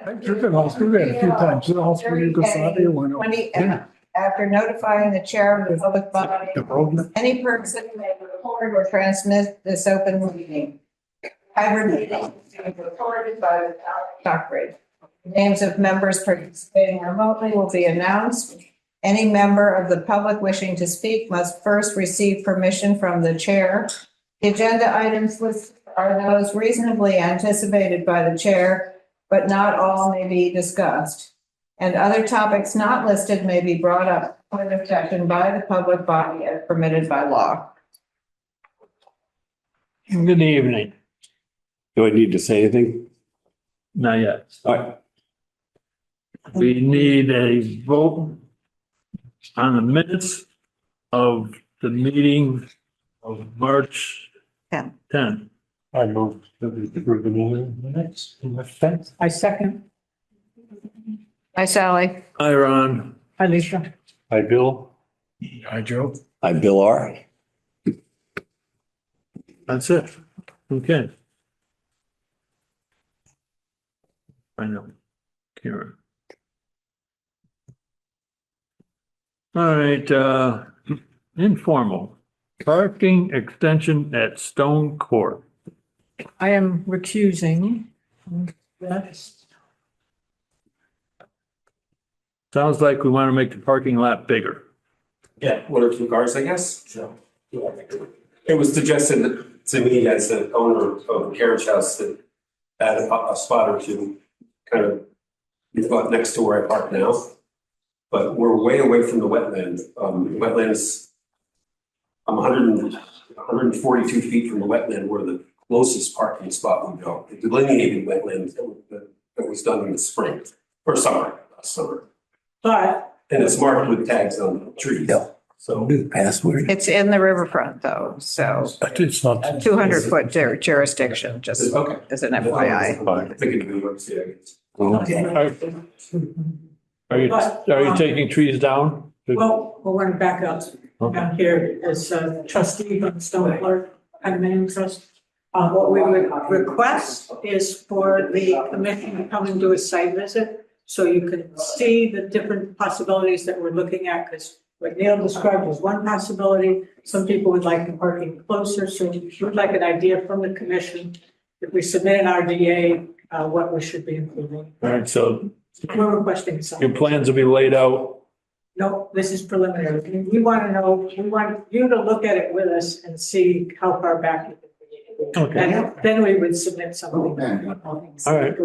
I've driven all through that a few times, all through Yugoslavia when. 20, after notifying the chair of the public body, The road. any person may record or transmit this open meeting. Hybrid meeting is being recorded by the town of Stockbridge. Names of members participating remotely will be announced. Any member of the public wishing to speak must first receive permission from the chair. The agenda items listed are those reasonably anticipated by the chair, but not all may be discussed. And other topics not listed may be brought up for discussion by the public body as permitted by law. Good evening. Do I need to say anything? Not yet. All right. We need a vote on the minutes of the meeting of March 10th. I moved to approve the minutes in the fence. I second. Hi, Sally. Hi, Ron. Hi, Lisa. Hi, Bill. Hi, Joe. I'm Bill R. That's it. Okay. I know. Karen. All right, informal parking extension at Stone Court. I am recusing. That's Sounds like we want to make the parking lot bigger. Yeah, one or two cars, I guess. So, it was suggested to me as the owner of the carriage house that add a spot or two, kind of next to where I park now. But we're way away from the wetland. Wetlands, I'm 142 feet from the wetland where the closest parking spot would go. The delineated wetland that was done in the spring or summer, last summer. But And it's marked with tags on the trees. Yeah. So Password. It's in the riverfront though, so It's not. 200-foot jurisdiction, just Okay. as an FYI. I'm thinking of New York City, I guess. Are you taking trees down? well, we're going to back up down here as trustee of Stone Court Condominium Trust. What we would request is for the commission to come and do a site visit so you can see the different possibilities that we're looking at, because what Neil described is one possibility. Some people would like the parking closer, so we would like an idea from the commission. If we submit an RDA, what we should be including. All right, so We're requesting some. your plans will be laid out. No, this is preliminary. We want to know, we want you to look at it with us and see how far back you can bring it. Okay. And then we would submit something. All right.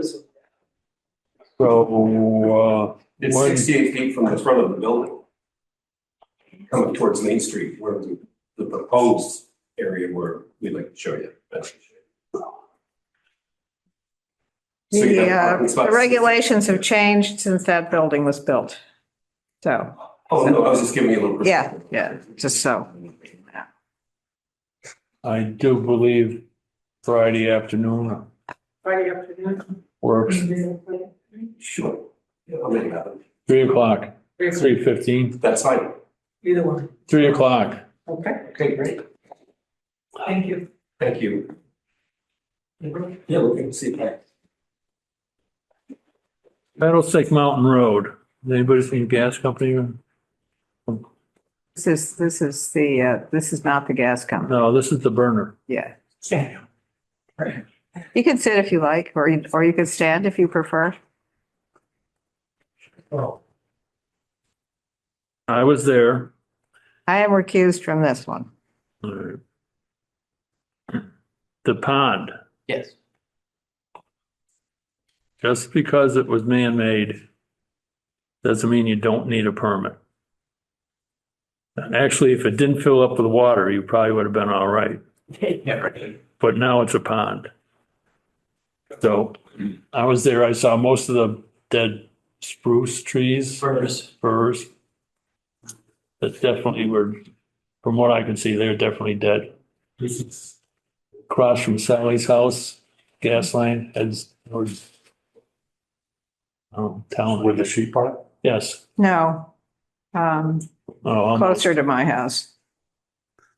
So, It's when- 68 feet from the front of the building. Coming towards Main Street, where the proposed area where we'd like to show you. So you have parking The spots. regulations have changed since that building was built. So, Oh, no, I was just giving you a little. yeah, just so. I do believe Friday afternoon Friday afternoon. works. Sure. Yeah, I'll make it happen. 3:00, 3:15, That's fine. Either one. 3:00. Okay, Okay, great. thank you. Thank you. Yeah, we can see that. Rattlesnake Mountain Road. Anybody seen the gas company? This is not the gas company. No, this is the burner. Yeah. You can sit if you like, or you can stand if you prefer. Oh, I was there. I am recused from this one. The pond, Yes. just because it was man-made doesn't mean you don't need a permit. Actually, if it didn't fill up with water, you probably would have been all right. But now it's a pond. So I was there, I saw most of the dead spruce trees. Firs. That definitely were, from what I can see, they're definitely dead. Across from Sally's house, gas line heads towards town. with the sheep part? Yes. No, Oh, closer to my house,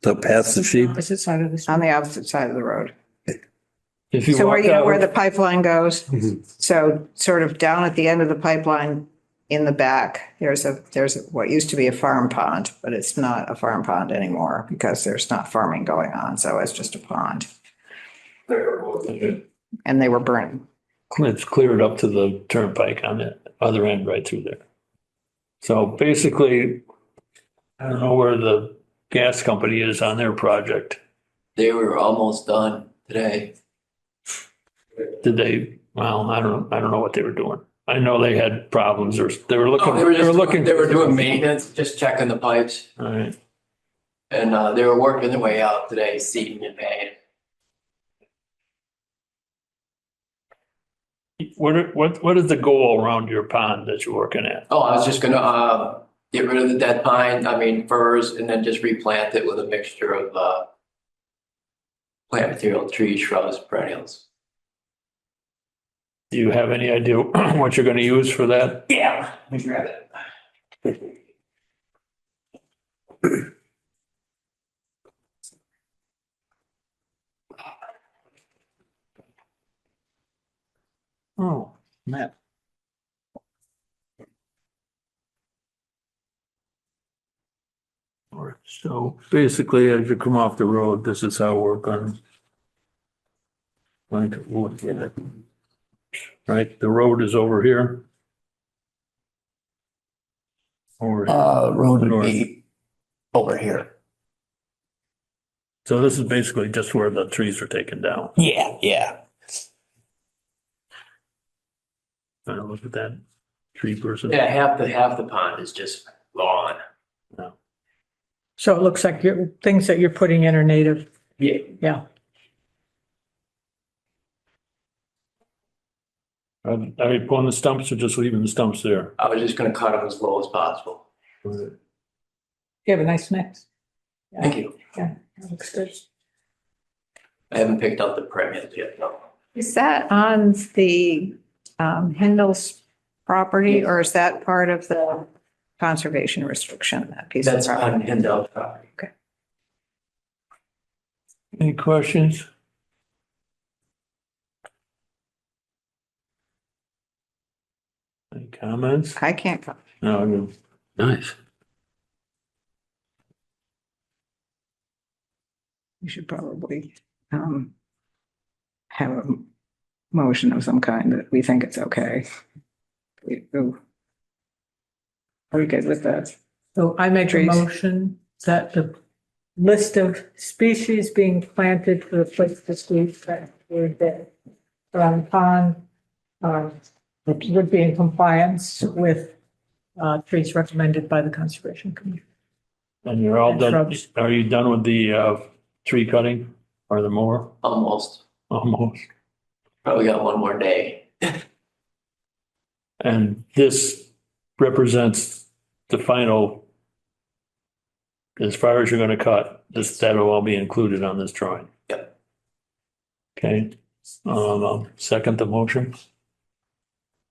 So past the sheep. Opposite side of the street. on the opposite side of the road. If you So where walk you know where out, the pipeline goes? Mhm. So sort of down at the end of the pipeline in the back, there's what used to be a farm pond, but it's not a farm pond anymore because there's not farming going on. So it's just a pond. And they were burning. it's cleared up to the turnpike on the other end right through there. So basically, I don't know where the gas company is on their project. They were almost done today. Did they, well, I don't know what they were doing. I know they had problems or they were looking, No, they were looking. They were doing maintenance, just checking the pipes, All right. and they were working their way out today, seeding and paying. What is the goal around your pond that you're working at? Oh, I was just gonna get rid of the dead pine, firs, and then just replant it with a mixture of plant material, trees, shrubs, perennials. Do you have any idea what you're gonna use for that? Yeah, let me grab it. Oh, map. So basically, as you come off the road, this is how we're going to look at it. Right, the road is over here. Over here. Road would North. be over here. So this is basically just where the trees are taken down. Yeah. Trying to look at that tree person. Yeah, half the pond is just lawn. So it looks like things that you're putting in are native. Yeah. Yeah. Are you pulling the stumps or just leaving the stumps there? I was just gonna cut them as low as possible. You have a nice mix. Thank you. Yeah, that looks good. I haven't picked up the perennials yet, no. Is that on the Hindle's property or is that part of the conservation restriction, that piece of That's on property? Hindell property. Any questions? Any comments? I can't, No, no. Nice. we should probably have a motion of some kind that we think it's okay. Are we good with that? So I make a Trees. motion that the list of species being planted for the place to sleep that were dead around the pond would be in compliance with trees recommended by the Conservation Commission. And you're all And done. shrubs. Are you done with the tree cutting or the mower? Almost. Almost. Probably got one more day. And this represents the final, as far as you're gonna cut, that'll all be included on this drawing. Yep. Okay, I'll second the motion.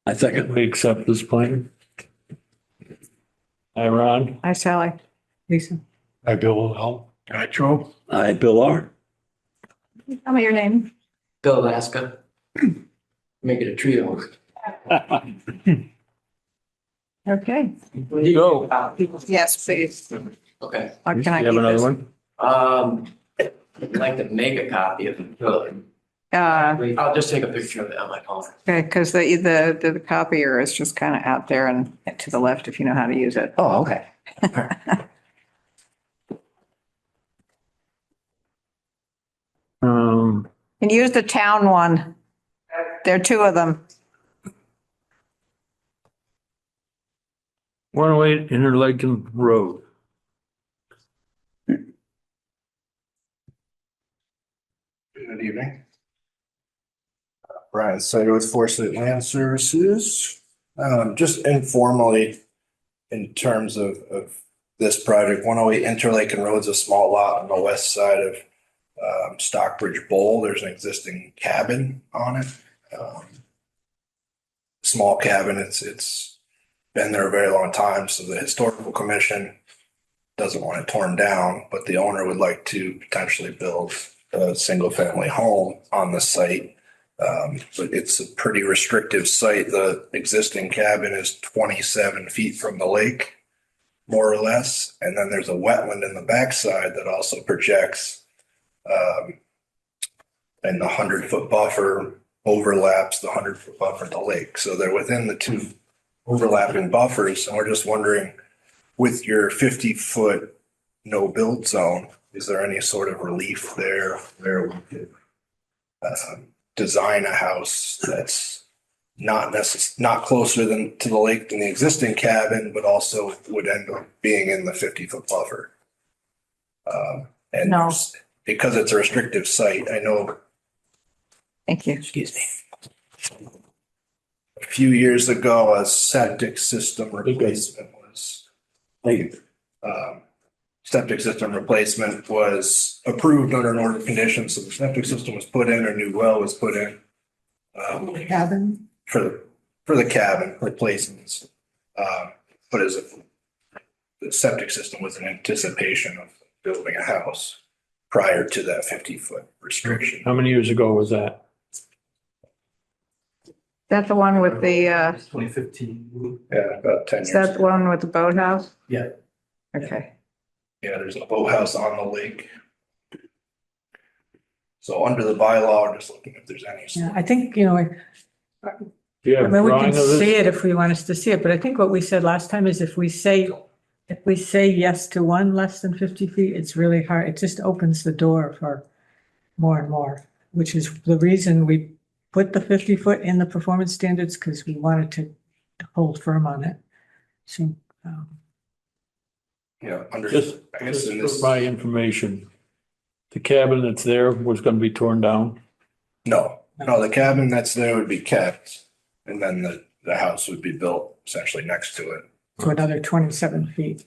I second. We accept this plan. Hi, Ron. Hi, Sally. Lisa? I Bill L. Hi, Joe. I, Bill R. Tell me your name. Bill Alaska. Make it a trio. Okay. Go. Yes, please. Okay. What You can I have keep another this? one? I'd like to make a copy if you could. I'll just take a picture of it on my phone. Okay, because the copier is just kind of out there and to the left if you know how to use it. Oh, okay. And use the town one. There are two of them. 108 Interlaken Road. Good evening. Brian Sager with Foresight Land Services. Just informally, in terms of this project, 108 Interlaken Road's a small lot on the west side of Stockbridge Bowl. There's an existing cabin on it. Small cabin. It's been there a very long time. So the historical commission doesn't want it torn down, but the owner would like to potentially build a single family home on the site. But it's a pretty restrictive site. The existing cabin is 27 feet from the lake, more or less. And then there's a wetland in the backside that also projects, and the 100-foot buffer overlaps the 100-foot buffer of the lake. So they're within the two overlapping buffers. And we're just wondering, with your 50-foot no build zone, is there any sort of relief there where we could design a house that's not closer to the lake than the existing cabin, but also would end up being in the 50-foot buffer? And No. because it's a restrictive site, I know Thank you. Excuse me. a few years ago, a septic system replacement was septic system replacement was approved under an order of conditions. So the septic system was put in, or new well was put in. Cabin. For the cabin replacements. But the septic system was in anticipation of building a house prior to that 50-foot restriction. How many years ago was that? That's the one with the, 2015. Yeah, about 10 is years. that the one with the boathouse? Yeah. Okay. Yeah, there's a boathouse on the lake. So under the bylaw, we're just looking if there's any. Yeah, I think, you know, Do you I have mean, we drawing can of see this? it if we want us to see it, but I think what we said last time is if we say yes to one less than 50 feet, it's really hard. It just opens the door for more and more, which is the reason we put the 50-foot in the performance standards, because we wanted to hold firm on it. So, Yeah, under, Just, I guess just in for this, my information, the cabin that's there was gonna be torn down. no, the cabin that's there would be kept. And then the house would be built essentially next to it. to another 27 feet.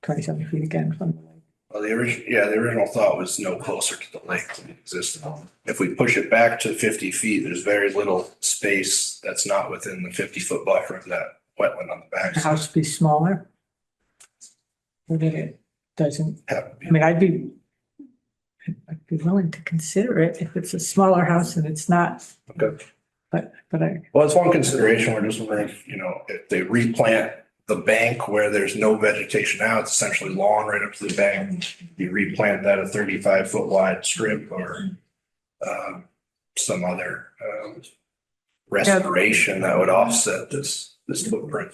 27 feet again from the lake. Well, the original thought was no closer to the lake than existing. If we push it back to 50 feet, there's very little space that's not within the 50-foot buffer of that wetland on the back. The house be smaller? Or that it doesn't, Have to be- I mean, I'd be willing to consider it if it's a smaller house and it's not, Okay. but Well, it's one consideration. We're just wondering if, if they replant the bank where there's no vegetation now, it's essentially lawn right up to the bank. You replant that a 35-foot wide strip or some other restoration that would offset this footprint.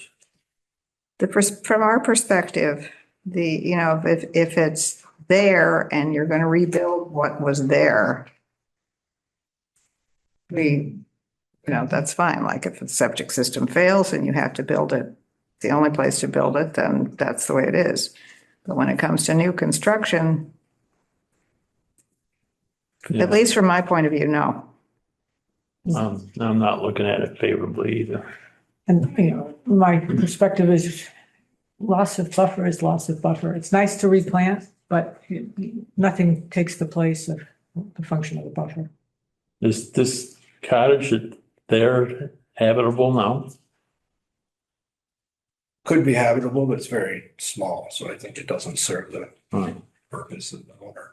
From our perspective, if it's there and you're going to rebuild what was there, that's fine. Like if the septic system fails and you have to build it, the only place to build it, then that's the way it is. But when it comes to new construction, at least from my point of view, no. I'm not looking at it favorably either. and my perspective is loss of buffer is loss of buffer. It's nice to replant, but nothing takes the place of the function of the buffer. Is this cottage there habitable now? Could be habitable, but it's very small, so I think it doesn't serve the Hmm. purpose of the owner.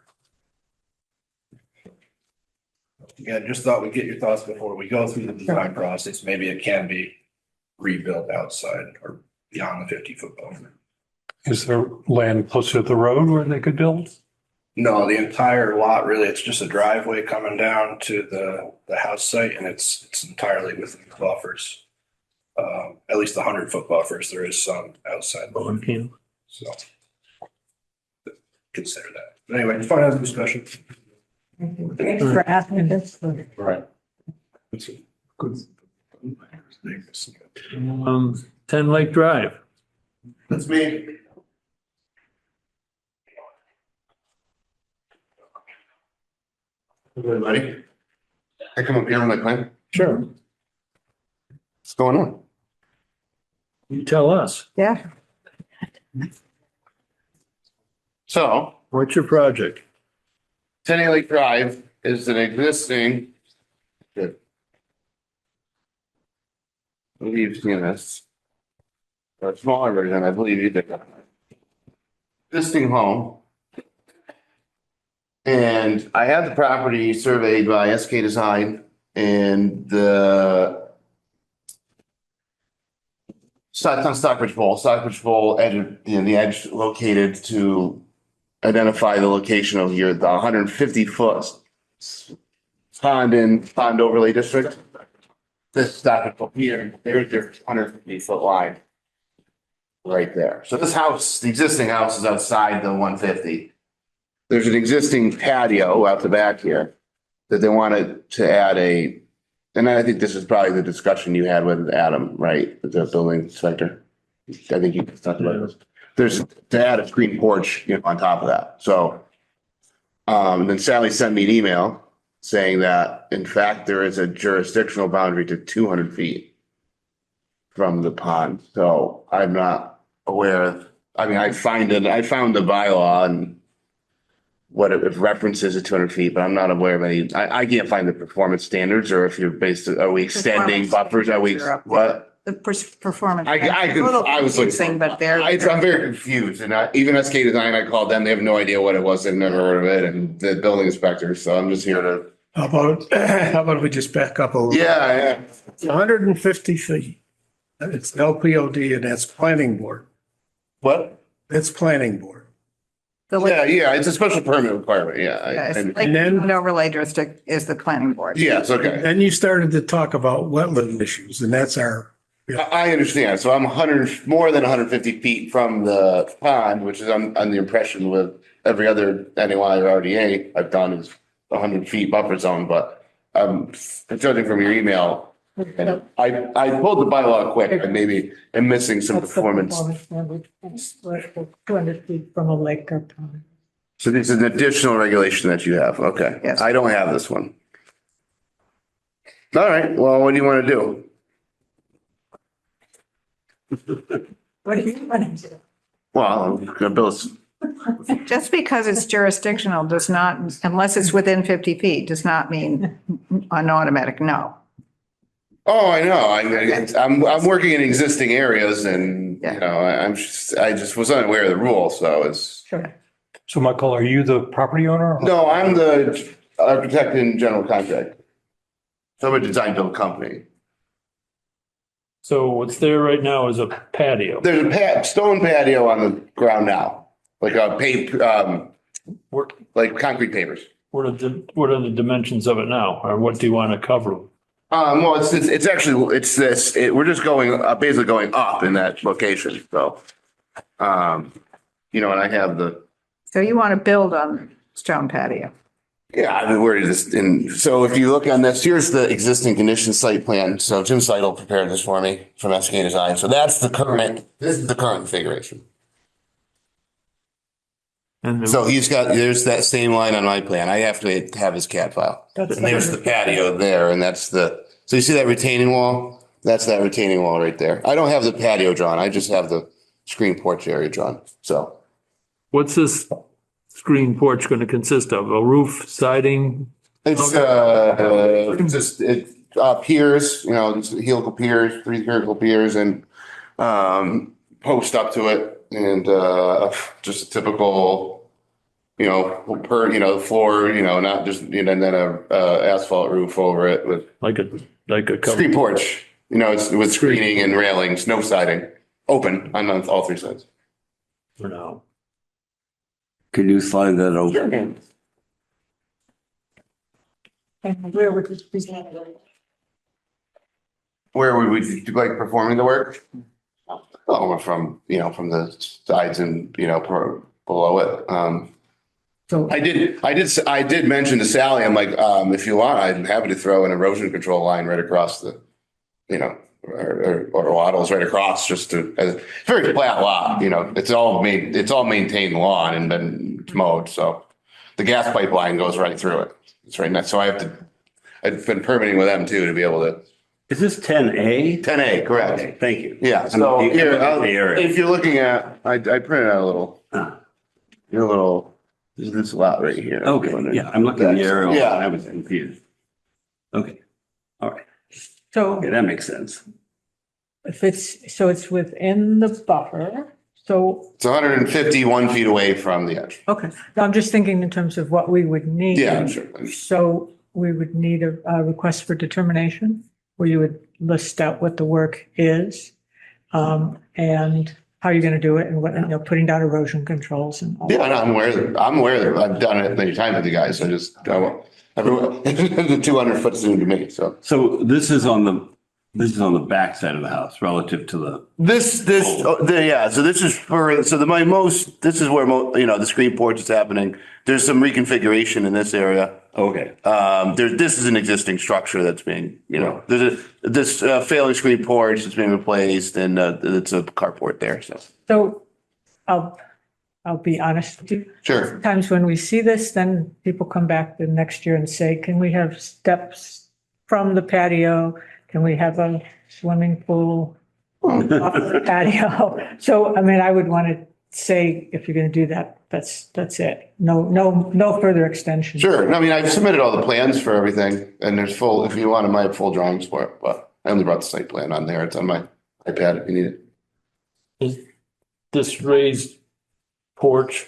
Again, just thought we'd get your thoughts before we go through the design process. Maybe it can be rebuilt outside or beyond the 50-foot buffer. Is there land closer to the road where they could build? No, the entire lot, really, it's just a driveway coming down to the house site, and it's entirely within the buffers. At least the 100-foot buffers, there is some outside, so consider that. But anyway, just find out the discussion. Thanks for asking this. Right. 10 Lake Drive. That's me. Everybody, I come up here on my plan. Sure. What's going on? You tell us. Yeah. So, What's your project? Tenny Lake Drive is an existing. Good. I believe you've seen this. A smaller version, I believe you did. Existing home. And I had the property surveyed by SK Design and the it's on Stockbridge Bowl. Stockbridge Bowl edge, the edge located to identify the location of the 150-foot pond overlay district. This Stockbridge Bowl here, there's your 150-foot line right there. So this house, the existing house is outside the 150. There's an existing patio out the back here that they wanted to add and I think this is probably the discussion you had with Adam, right? With the building inspector. I think you talked about this. There's to add a screen porch, on top of that. So, then Sally sent me an email saying that in fact, there is a jurisdictional boundary to 200 feet from the pond. So I'm not aware of, I found the bylaw and what it references at 200 feet, but I'm not aware of any, I can't find the performance standards or if are we extending buffers? Are we, what? The performance. I was Confusing, but they're. I'm very confused and even SK Design, I called them, they have no idea what it was, they've never heard of it, and the building inspector, so I'm just here to. How about we just back up a little? Yeah. 150 feet. It's LPOD and that's planning board. What? It's planning board. Yeah, it's a special permit requirement, And then an overlay district is the planning board. Yes, okay. Then you started to talk about wetland issues and that's I understand. So I'm more than 150 feet from the pond, which is on the impression with every other NOI or RDA I've done is 100 feet buffer zone, but judging from your email, and I pulled the bylaw quick and maybe I'm missing some performance. 200 feet from a lake or pond. So this is an additional regulation that you have. Okay. Yes. I don't have this one. All right. Well, what do you want to do? What do you want to do? Well, I'm gonna build. Just because it's jurisdictional does not, unless it's within 50 feet, does not mean an automatic no. Oh, I know. I'm working in existing areas and, Yeah. I just was unaware of the rule. So it's, Sure. So Michael, are you the property owner? no, I'm the architect and general contractor. So I'm a design build company. So what's there right now is a patio. There's a stone patio on the ground now, like a paved, like concrete pavers. What are the dimensions of it now? Or what do you want to cover? Well, it's actually, we're just basically going up in that location. So, and I have So you want to build on stone patio? yeah, we're just so if you look on this, here's the existing condition site plan. So Jim Seidel prepared this for me from SK Design. So this is the current configuration. And So there's that same line on my plan. I have to have his CAD file. And there's the patio there and so you see that retaining wall? That's that retaining wall right there. I don't have the patio drawn. I just have the screen porch area drawn. So. what's this screen porch going to consist of? A roof, siding? It's just piers, helical piers, 3 helical piers and post up to it and just a typical, floor, not just, and then a asphalt roof over it with Like a cover? screen porch, it's with screening and railings, no siding, open on all 3 sides. For now. Can you slide that over? And where would this be situated? Where would we do like performing the work? Oh, from the sides and, below it. So I did mention to Sally, I'm like, if you want, I'm happy to throw an erosion control line right across the, or wattles right across just to, it's very flat lot, it's all maintained lawn and been mowed. So the gas pipeline goes right through it. It's right next. So I've been permitting with them too, to be able to. Is this 10A? 10A, correct. Okay, thank you. Yeah. So I'm here, the area. if you're looking at, I printed out a little, this lot right here. Okay, yeah, I'm looking at the aerial. Yeah. I was confused. Okay, all right. So Okay, that makes sense. if it's within the buffer, So, It's 151 feet away from the edge. okay, no, I'm just thinking in terms of what we would need. Yeah, I'm sure. So we would need a request for determination where you would list out what the work is, and how you're gonna do it and what, putting down erosion controls and all. Yeah, no, I'm aware of it. I've done it many times with you guys. I just, everyone, the 200 foot's new to me, so. So this is on the back side of the house relative to the, Yeah, so this is this is where the screen porch is happening. There's some reconfiguration in this area. okay. This is an existing structure that's being, there's this failing screen porch that's being replaced and, it's a carport there, so. So I'll be honest with you. Sure. Sometimes when we see this, then people come back the next year and say, can we have steps from the patio? Can we have a swimming pool off the patio? So, I mean, I would want to say, if you're going to do that, that's it. No further extension. Sure. I mean, I've submitted all the plans for everything and there's if you want them, I have full drawings for it, but I only brought the site plan on there. It's on my iPad if you need it. Is this raised porch?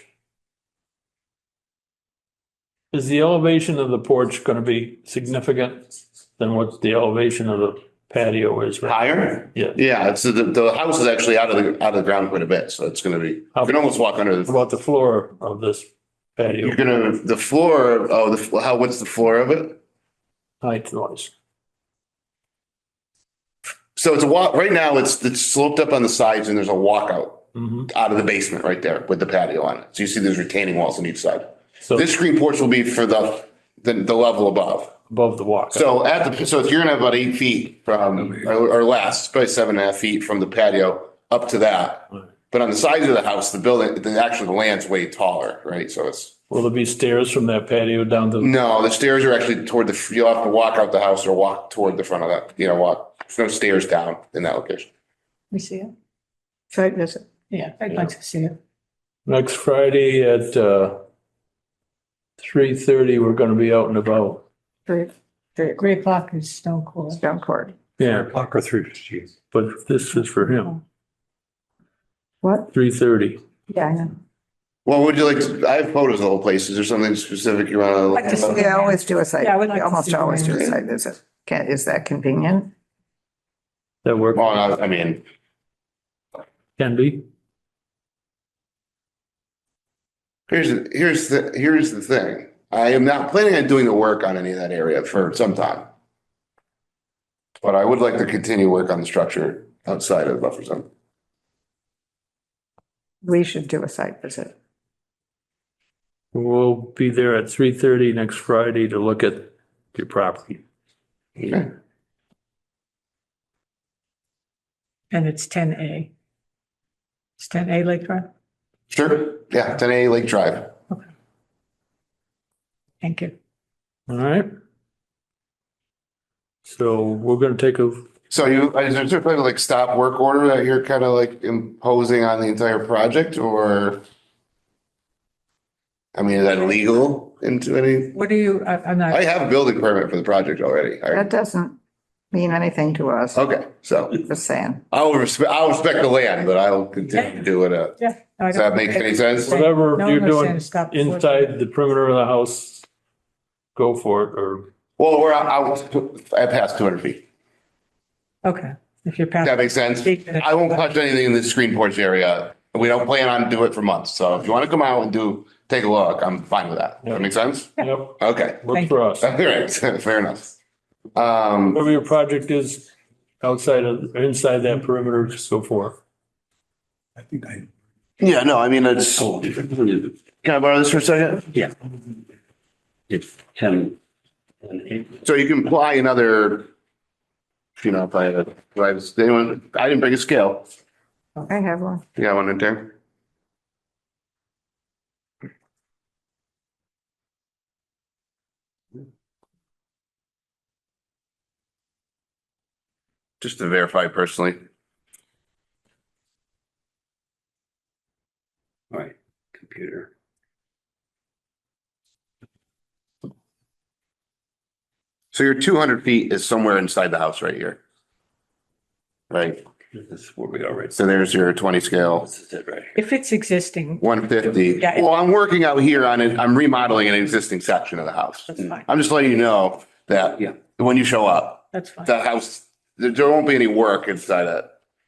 Is the elevation of the porch going to be significant than what the elevation of the patio is? Right? Higher? Yeah. Yeah, it's the house is actually out of the ground quite a bit, so it's gonna be, you can almost walk under What the, about the floor of this patio? the floor, what's the floor of it? Height noise. So it's right now it's sloped up on the sides and there's a walkout out of the basement right there with the patio on it. So you see there's retaining walls on each side. So This screen porch will be for the level above. above the walk. So so you're gonna have about 8 feet from, or less, probably 7.5 feet from the patio up to that. But on the sides of the house, the land's way taller, right? So Will there be stairs from that patio down to? no, the stairs are actually you'll have to walk out the house or walk toward the front of that, there's no stairs down in that location. We see it? Site visit. Yeah, I'd like to see it. Next Friday at 3:30, we're going to be out and about. 3 o'clock is Stone Court. Stone Court. Yeah, Clock or 3:15. but this is for him. What? 3:30. Yeah, I know. Well, would you I have photos of the whole place. Is there something specific you want to look Like to see at? We always do a site, Yeah, I would like we to almost see the always do a range. site visit. Is that convenient? That work Well, I mean, can be. here's the thing. I am not planning on doing the work on any of that area for some time. But I would like to continue work on the structure outside of the buffer zone. We should do a site visit. We'll be there at 3:30 next Friday to look at your property. Okay. And it's 10A. It's 10A Lake Drive? Sure. Yeah, 10A Lake Drive. Thank you. All right. So we're going to take a, So is there sort of like stop work order that you're kind of like imposing on the entire project or? I mean, is that illegal into any? What do you, I'm not. I have a building permit for the project already. That doesn't mean anything to us, Okay, so just saying. I'll respect the land, but I'll continue to do it. Yeah. no, I Does that don't- make any sense? whatever No, you're I'm not saying doing stop. inside the perimeter of the house, go for it, or Well, I passed 200 feet. Okay, if you're That past. makes sense. I won't touch anything in the screen porch area. We don't plan on doing it for months. So if you want to come out and take a look, I'm fine with that. That make sense? yep, Okay. work Thank for us. All right, fair enough. Whatever your project is outside of, or inside that perimeter, just go for it. I think I. Yeah, no, I mean, it's, oh, can I borrow this for a second? yeah. It's 10 and 8. So you can apply another, if I had, I didn't bring a scale. I have one. You got one in there? Just to verify personally. All right, computer. So your 200 feet is somewhere inside the house right here. Right? This is where we are right. So there's your 20 scale, This is it, right? If it's existing, 150. Yeah. Well, I'm working out here on it. I'm remodeling an existing section of the house. that's fine, I'm just letting you know that Yeah. when you show up, that's fine, the house, there won't be any work inside it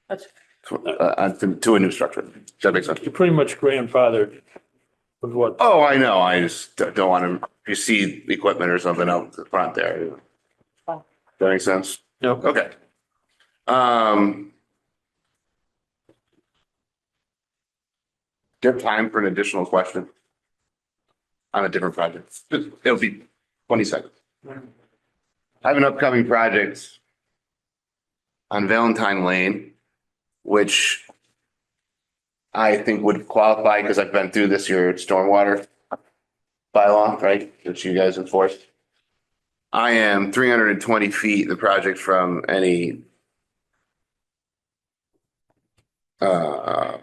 that's, to a new structure. Does that make sense? You're pretty much grandfathered with what, Oh, I know. I just don't want to, if you see equipment or something out the front there. Fine. That makes sense? Yep. Okay. Do you have time for an additional question? On a different project? It'll be 20 seconds. I have an upcoming project on Valentine Lane, which I think would qualify because I've been through this year stormwater bylaw, right, that you guys enforced. I am 320 feet the project from any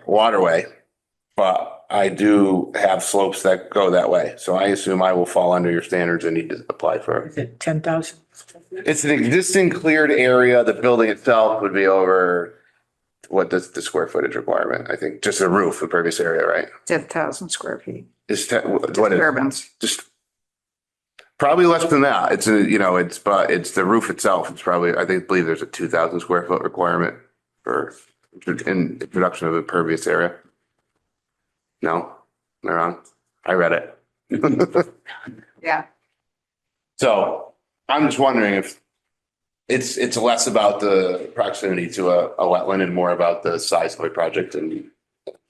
waterway, but I do have slopes that go that way. So I assume I will fall under your standards and need to apply for. is it 10,000? It's an existing cleared area. The building itself would be over, what does the square footage requirement? I think just a roof, impervious area, right? 10,000 square feet. What is, Disturbance. just probably less than that. It's but it's the roof itself. It's probably, believe there's a 2,000 square foot requirement for introduction of impervious area. No, they're on. I read it. Yeah. So I'm just wondering if it's less about the proximity to a wetland and more about the size of a project, and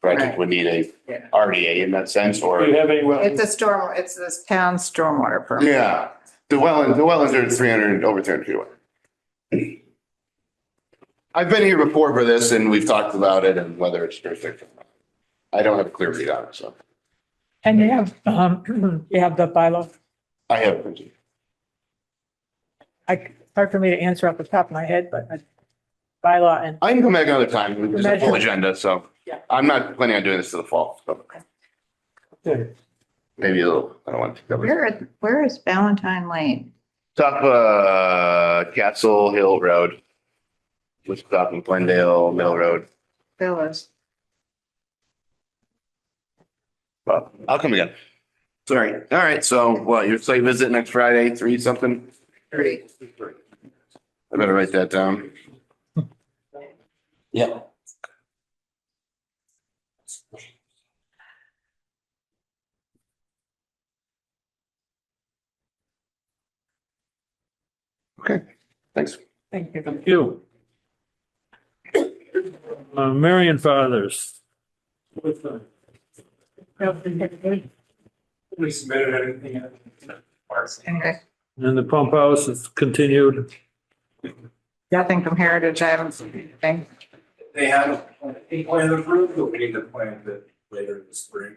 project Right. would need a Yeah. RDA in that sense, do you or, have any, It's this town stormwater permit. yeah, the wetlands are 300, over 300 feet away. I've been here before for this and we've talked about it and whether it's jurisdiction. I don't have a clear read on it, so And you have, you have the bylaw, I have. hard for me to answer off the top of my head, but bylaw and, I can come back another time, there's a full Imagine. agenda, so Yeah. I'm not planning on doing this to the fall, so maybe a little, I don't want to. cover. Where is Valentine Lane? Top, Castle Hill Road. Which stop in Glendale Mill Road. Villas. Well, I'll come again. Sorry. All right. So what, your site visit next Friday, 3 something? 30. I better write that down. Yeah. Okay. Thanks. thank you. thank you. Marion Fathers. We submitted anything. Okay. And the pump house is continued. Nothing from Heritage. I haven't seen anything. They have a plan approved, but we need to plan that later in the spring.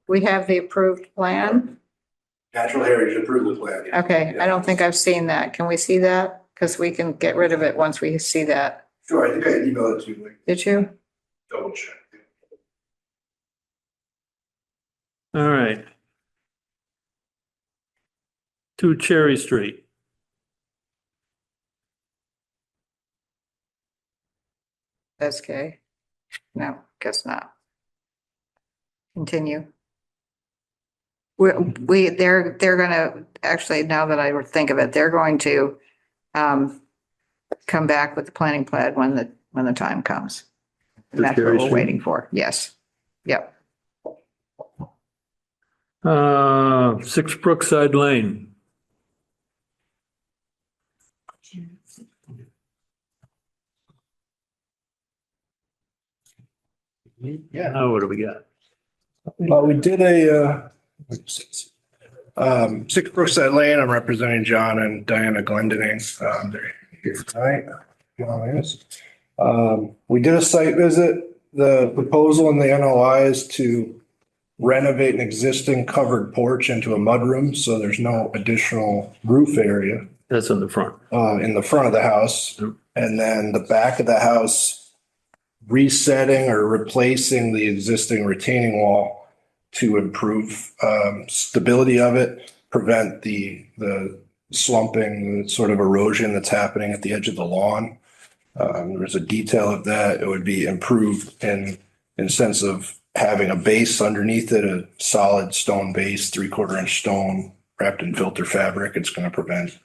We have the approved plan. Natural Heritage approved the plan. Okay, I don't think I've seen that. Can we see that? Because we can get rid of it once we see that. Sure, I think I emailed it to you, like, Did you? double check. All right. 2 Cherry Street. SK? No, guess not. Continue. They're gonna, actually, now that I think of it, they're going to come back with the planning plan when the time comes. And that's what Cherry we're Street? waiting for. Yes. Yep. 6 Brookside Lane. Yeah. Now what do we got? Well, we did Six Brookside Lane. I'm representing John and Diana Glendening. They're here tonight. We did a site visit. The proposal in the NOI is to renovate an existing covered porch into a mudroom, so there's no additional roof area That's in the front. in the front of the house. And then the back of the house, resetting or replacing the existing retaining wall to improve stability of it, prevent the slumping, the sort of erosion that's happening at the edge of the lawn. There's a detail of that. It would be improved in sense of having a base underneath it, a solid stone base, 3/4 inch stone wrapped in filter fabric. It's going to prevent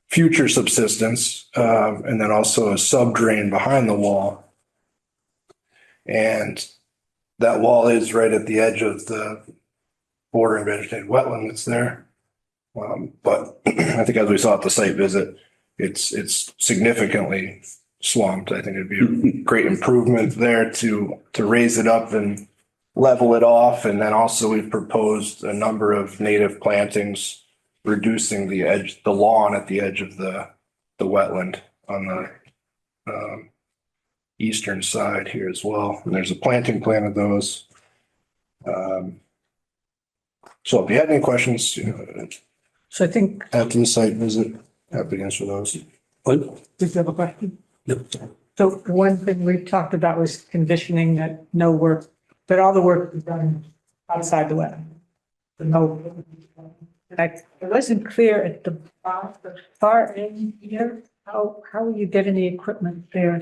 future subsidence. And then also a sub drain behind the wall. And that wall is right at the edge of the bordering vegetated wetland that's there. But I think as we saw at the site visit, it's significantly swamped. I think it'd be a great improvement there to raise it up and level it off. And then also we've proposed a number of native plantings, reducing the lawn at the edge of the wetland on the eastern side here as well. And there's a planting plan of those. So if you had any questions, So I think, after the site visit, happy to answer those. did you have a question? So one thing we talked about was conditioning that no work, that all the work is done outside the wetland. No. It wasn't clear at the far end here, how are you getting the equipment there?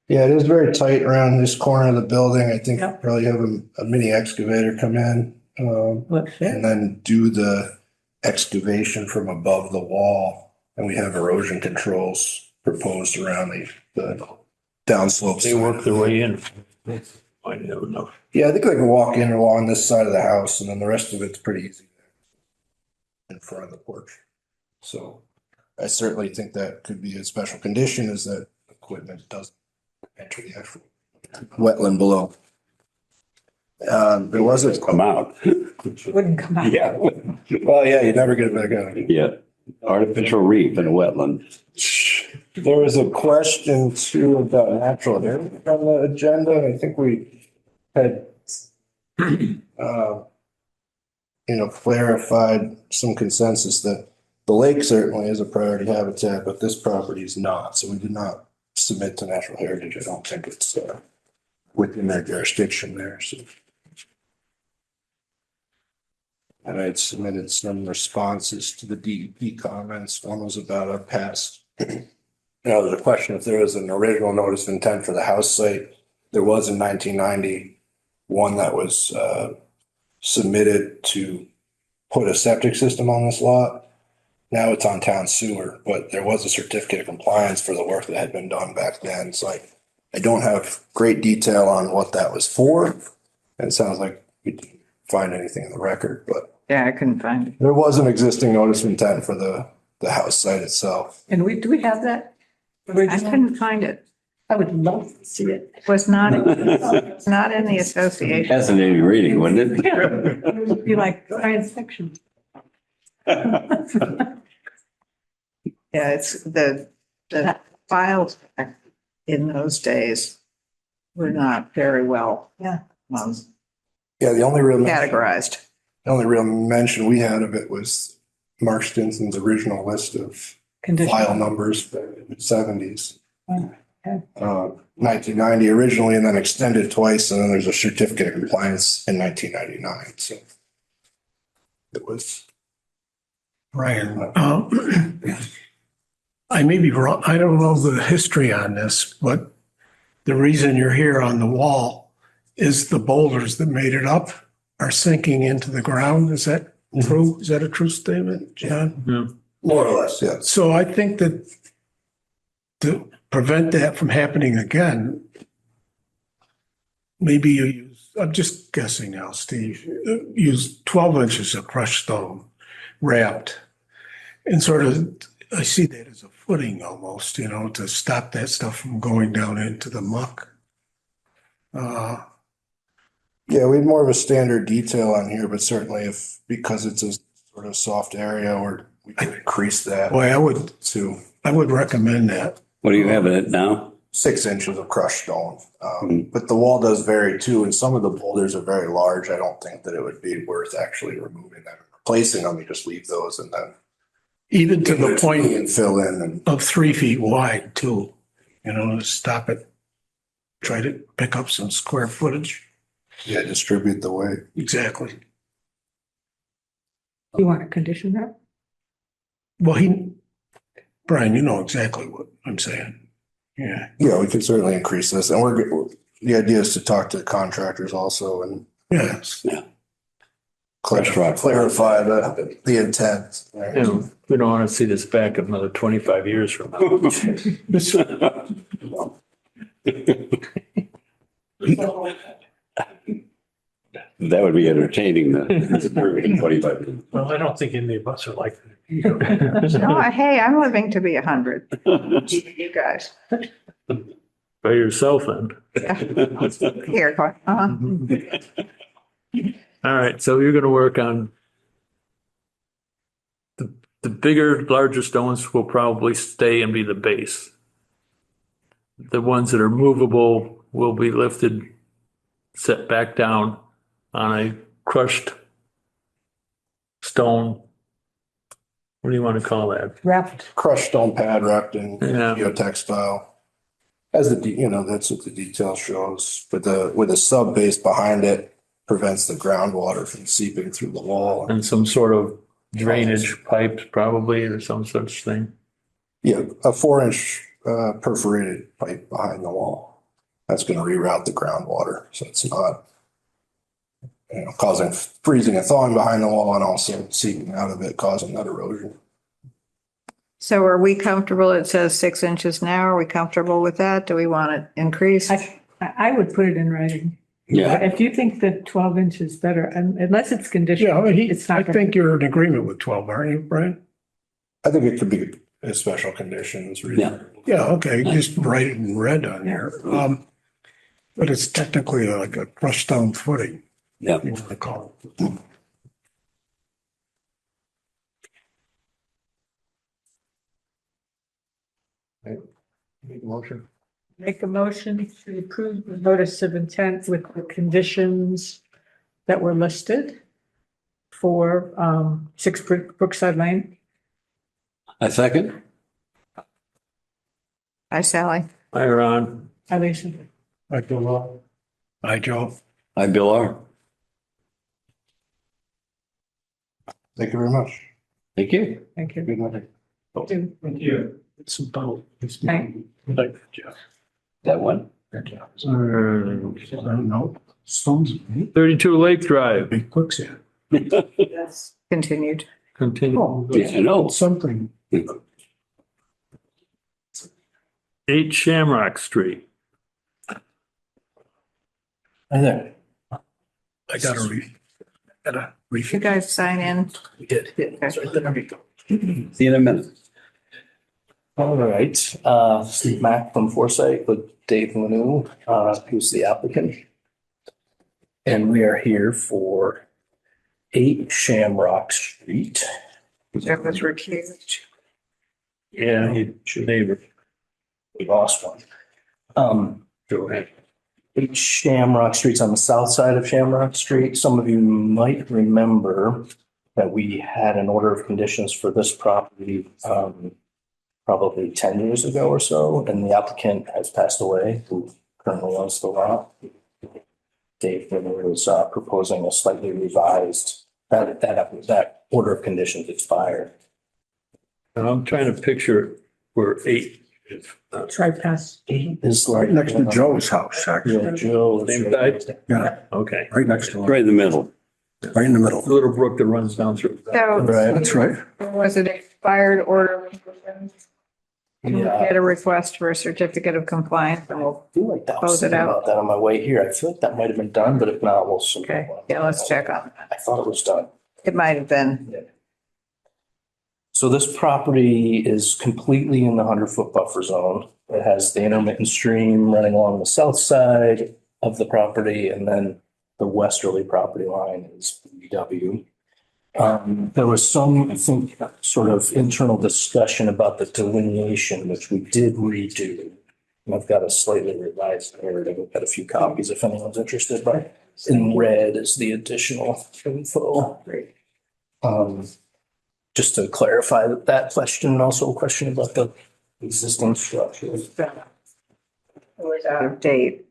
Yeah, it is very tight around this corner of the building. I think Yep. probably have a mini excavator come in, and then do the excavation from above the wall. And we have erosion controls proposed around the downslopes. They work their way in. I don't know. Yeah, I think they can walk in along this side of the house, and then the rest of it's pretty easy in front of the porch. So I certainly think that could be a special condition, is that equipment doesn't enter the actual wetland below. There was a, Come out. Wouldn't come out. Yeah, well, yeah, you never get it back out. yeah. Artificial reef in a wetland. There was a question too about natural heritage on the agenda. I think we had, clarified some consensus that the lake certainly is a priority habitat, but this property is not. So we did not submit to natural heritage. I don't think it's within their jurisdiction there. So. And I had submitted some responses to the DEP comments. One was about a past. There's a question if there was an original notice of intent for the house site. There was in 1990 one that was submitted to put a septic system on this lot. Now it's on town sewer, but there was a certificate of compliance for the work that had been done back then. So I don't have great detail on what that was for. And it sounds like we didn't find anything in the record, but Yeah, I couldn't find it. there was an existing notice of intent for the house site itself. And do we have that? I couldn't find it. I would love to see it. It was not, it's not in the association. Fascinating reading, wouldn't it? It would be like science fiction. Yeah, it's the files in those days were not very well. Yeah. Yeah, the only real Categorized. mention we had of it was Mark Stinson's original list of file numbers back in the 70s. Okay. 1990 originally, and then extended twice, and then there's a certificate of compliance in 1999. So it was. Brian, I may be wrong. I don't know the history on this, but the reason you're here on the wall is the boulders that made it up are sinking into the ground. Is that true? Is that a true statement, John? Yeah. More or less, yeah. So I think that to prevent that from happening again, maybe you use, I'm just guessing now, Steve, use 12 inches of crushed stone wrapped and sort of, I see that as a footing almost, to stop that stuff from going down into the muck. Yeah, we had more of a standard detail on here, but certainly because it's a sort of soft area, or we could increase that Boy, I would recommend that. What do you have in it now? 6 inches of crushed stone. But the wall does vary too, and some of the boulders are very large. I don't think that it would be worth actually removing them, replacing them. You just leave those and then Even to the point and fill in and. of 3 feet wide too, to stop it. Try to pick up some square footage. Yeah, distribute the weight. Exactly. You want to condition that? Well, Brian, you know exactly what I'm saying. Yeah, Yeah, we could certainly increase this, and the idea is to talk to the contractors also and yes. clarify the intent. You know, we don't want to see this back another 25 years from now. This, That would be entertaining, the 25. Well, I don't think any of us are like that. No, hey, I'm living to be 100. You guys. By yourself then. Here, go on. All right, so you're gonna work on the bigger, larger stones will probably stay and be the base. The ones that are movable will be lifted, set back down on a crushed stone. What do you want to call that? Wrapped. Crushed stone pad wrapped in Yeah. geotextile. As that's what the detail shows, with the sub base behind it prevents the groundwater from seeping through the wall. And some sort of drainage pipes probably, or some such thing. Yeah, a 4-inch perforated pipe behind the wall. That's going to reroute the groundwater, so it's not causing freezing and thawing behind the wall and also seeping out of it, causing that erosion. So are we comfortable? It says 6 inches now. Are we comfortable with that? Do we want it increased? I would put it in writing. Yeah. If you think that 12 inches is better, unless it's conditional. yeah, I mean, It's not I gonna- think you're in agreement with 12, aren't you, Brian? I think it could be a special conditions. Yeah. Yeah, okay, just write it in red on here. But it's technically like a crushed stone footing, Yeah. you want to call it. Make a motion. Make a motion to approve the notice of intent with the conditions that were listed for 6 Brookside Lane. A second? Hi, Sally. Hi, Ron. Alicia. I go, I, Joe. I, Bill R. Thank you very much. Thank you. Thank you. Good night. Thank you. It's about. Thank Like, Jeff. That one? I don't know. Stones, 32 Lake Drive, big quicksand. Yes. Continued. continue. Oh, Yeah, I know. something. 8 Shamrock Street. Hi there. I gotta You guys sign in. We did. Okay. See you in a minute. All right, Steve Mack from Foresight with Dave Lanu, who's the applicant. And we are here for 8 Shamrock Street. Jeff was recused. Yeah, he should neighbor. We lost one. Go ahead. 8 Shamrock Street's on the south side of Shamrock Street. Some of you might remember that we had an order of conditions for this property, probably 10 years ago or so, and the applicant has passed away, who currently owns the lot. Dave Miller was proposing a slightly revised, that order of conditions expired. And I'm trying to picture where 8 is. Try pass. 8 is Right like. next to Joe's house, Yeah, actually. Joe. Same side? Yeah, Okay. right next to Right in the middle. right in the middle. The little brook that runs down through. So Right. That's right. was it expired order? of conditions? Can we Yeah. get a request for a certificate of compliance and we'll, I feel like that Close was it thinking out. about that on my way here. I feel like that might have been done, but if not, we'll. okay, yeah, let's check on that. I thought it was done. It might have been. So this property is completely in the 100-foot buffer zone. It has the intermittent stream running along the south side of the property, and then the westerly property line is BW. There was some, I think, sort of internal discussion about the delineation, which we did redo. And I've got a slightly revised narrative. I've got a few copies if anyone's interested, but in red is the additional info. Just to clarify that question, and also a question about the existing structure. It was out of date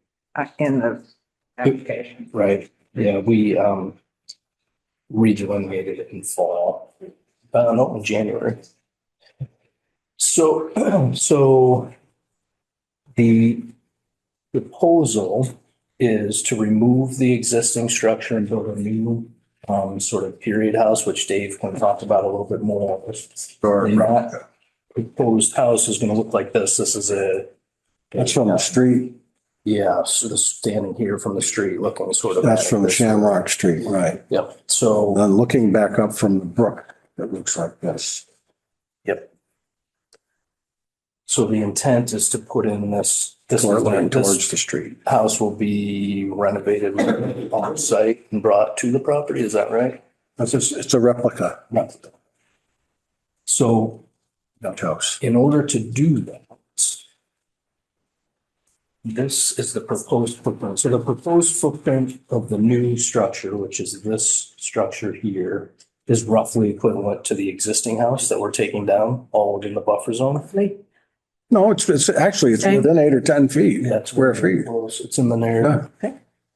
in the application. Right, yeah, we redelineated it in fall, no, in January. So The proposal is to remove the existing structure and build a new sort of period house, which Dave can talk about a little bit more. And that proposed house is gonna look like this. This is a. That's from the street. Yeah, sort of standing here from the street, looking sort of. That's at from this. Shamrock Street, right? Yep, so. Then looking back up from the brook, it looks like this. Yep. So the intent is to put in this Line towards this the street. house will be renovated on site and brought to the property, is that right? It's a replica. So Dutch house. in order to do that, this is the proposed footprint. So the proposed footprint of the new structure, which is this structure here, is roughly equivalent to the existing house that we're taking down, all within the buffer zone. No, it's actually, it's within 8 or 10 feet. Yeah, it's Square feet. close. It's in the neighborhood.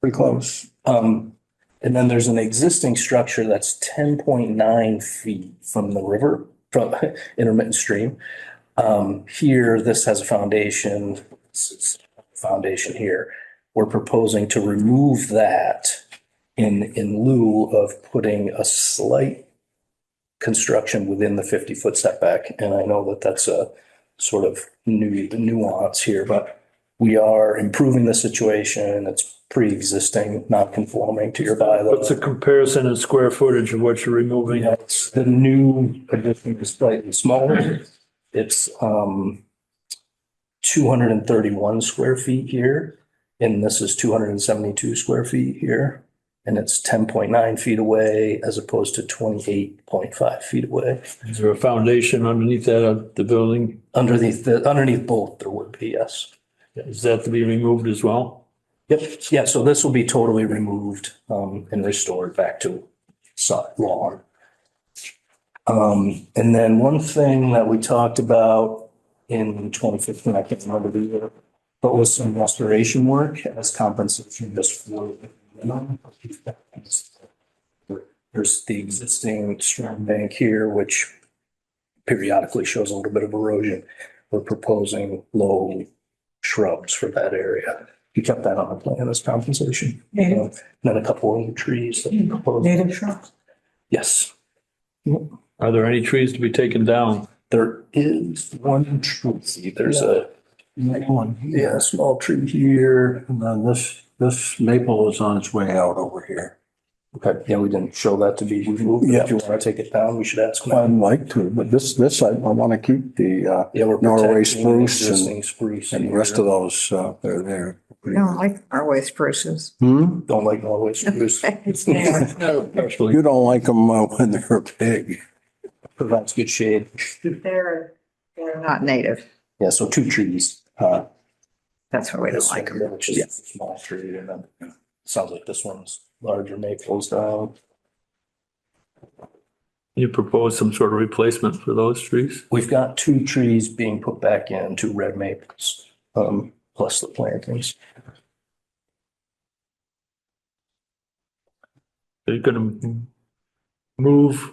Pretty close. And then there's an existing structure that's 10.9 feet from the river, from intermittent stream. Here, this has a foundation, foundation here. We're proposing to remove that in lieu of putting a slight construction within the 50-foot setback. And I know that that's a sort of nuance here, but we are improving the situation. It's pre-existing, not conforming to your bylaw. What's the comparison in square footage of what you're removing? It's the new addition is slightly smaller. It's 231 square feet here, and this is 272 square feet here. And it's 10.9 feet away as opposed to 28.5 feet away. Is there a foundation underneath that of the building? Underneath both, there would be, yes. Is that to be removed as well? Yep, yeah, so this will be totally removed and restored back to lawn. And then one thing that we talked about in 2015, I can't remember the year, but was some restoration work as compensation just for. There's the existing stream bank here, which periodically shows a little bit of erosion. We're proposing low shrubs for that area. We kept that on the plan as compensation. And then a couple of trees. Native shrubs. Yes. Are there any trees to be taken down? There is one tree. There's a small tree here. And then this maple is on its way out over here. Okay, yeah, we didn't show that to be removed. Yeah. If you want to take it down, we should ask. I'd like to, but this I want to keep the Yeah, we're Norway protecting the spruce existing spruce. and the rest of those, they're there. I don't like Norway spruces. Don't like Norway spruce. Actually, You don't like them when they're big. Provides good shade. They're not native. Yeah, so two trees. That's why we don't This like one, them. which is a small tree, and then sounds like this one's larger maples down. you propose some sort of replacement for those trees? We've got two trees being put back in, two red maples, plus the plantings. Are you gonna move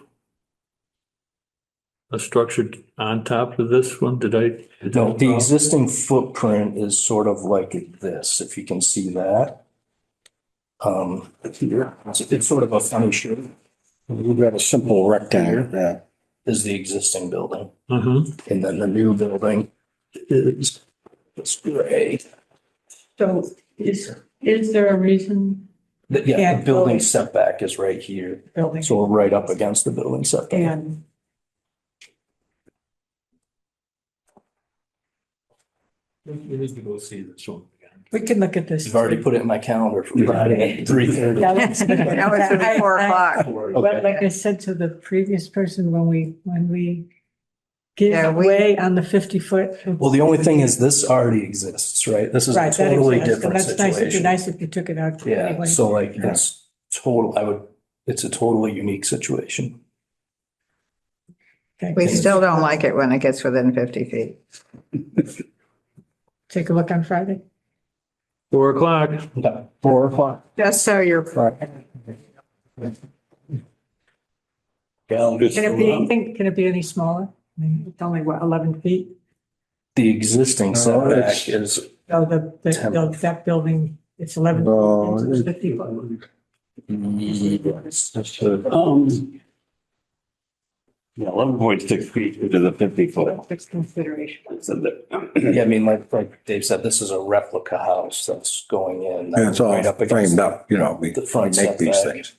a structure on top of this one? No, the existing footprint is sort of like this, if you can see that. It's sort of a funny shape. We've got a simple rectangle, yeah. Is the existing building. Mm-hmm. And then the new building is this gray. So is there a reason Yeah, Yeah, the building building. setback is right here. building So we're right up against the building setback. and You need to go see this one again. we can look at this. I've already put it in my calendar for Friday at 3:30. Yeah, let's look at Now it's that. 4 o'clock. But like I said to the previous person, when we give Yeah, away on the 50-foot. Well, the only thing is this already exists, right? This is a Right, that totally exists, and different that's nice. It'd be situation. nice if you took it out. Yeah, anyway. so like it's it's a totally unique situation. Okay. We still don't like it when it gets within 50 feet. Take a look on Friday. 4 o'clock. 4 o'clock. Just so you're, Calendar. Can it be any smaller? I mean, it's only what, 11 feet? The existing setback is, No, that building, it's 11. It's 50 foot. Yeah, 11.6 feet to the 50 foot. Fixed consideration. yeah, I mean, like Dave said, this is a replica house that's going in. And it's all right up against framed up, you know, we the front make these setback. things.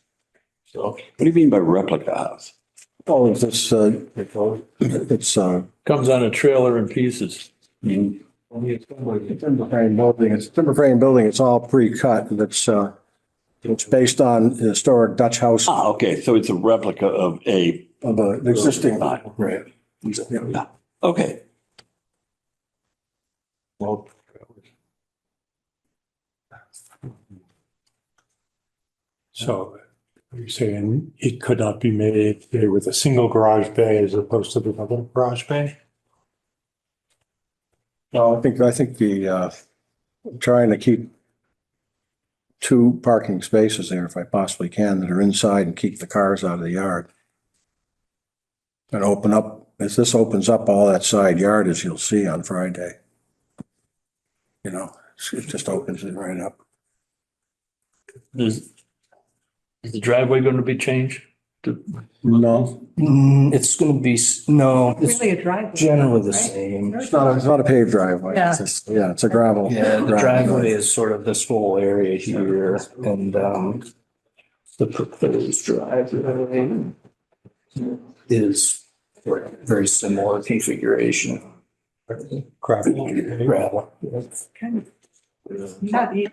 So, What do you mean by replica house? Oh, it's this, it's, Comes on a trailer in pieces. timber frame building, it's a timber frame building, it's all pre-cut, and it's based on the historic Dutch house Ah, okay, so it's a replica of a, of the existing. right. Yeah. okay. Well, so are you saying it could not be made say, with a single garage bay as opposed to the double garage bay? No, I think trying to keep two parking spaces there if I possibly can that are inside and keep the cars out of the yard. And open up, as this opens up all that side yard, as you'll see on Friday. You know, it just opens it right up. Is the driveway going to be changed? No, It's gonna be, no, it's Really a driveway. generally the right? same. it's not a paved driveway. Yeah. It's a gravel. Yeah, the driveway is sort of this whole area here and, the proposed driveway is very similar configuration. Gravel. Not even.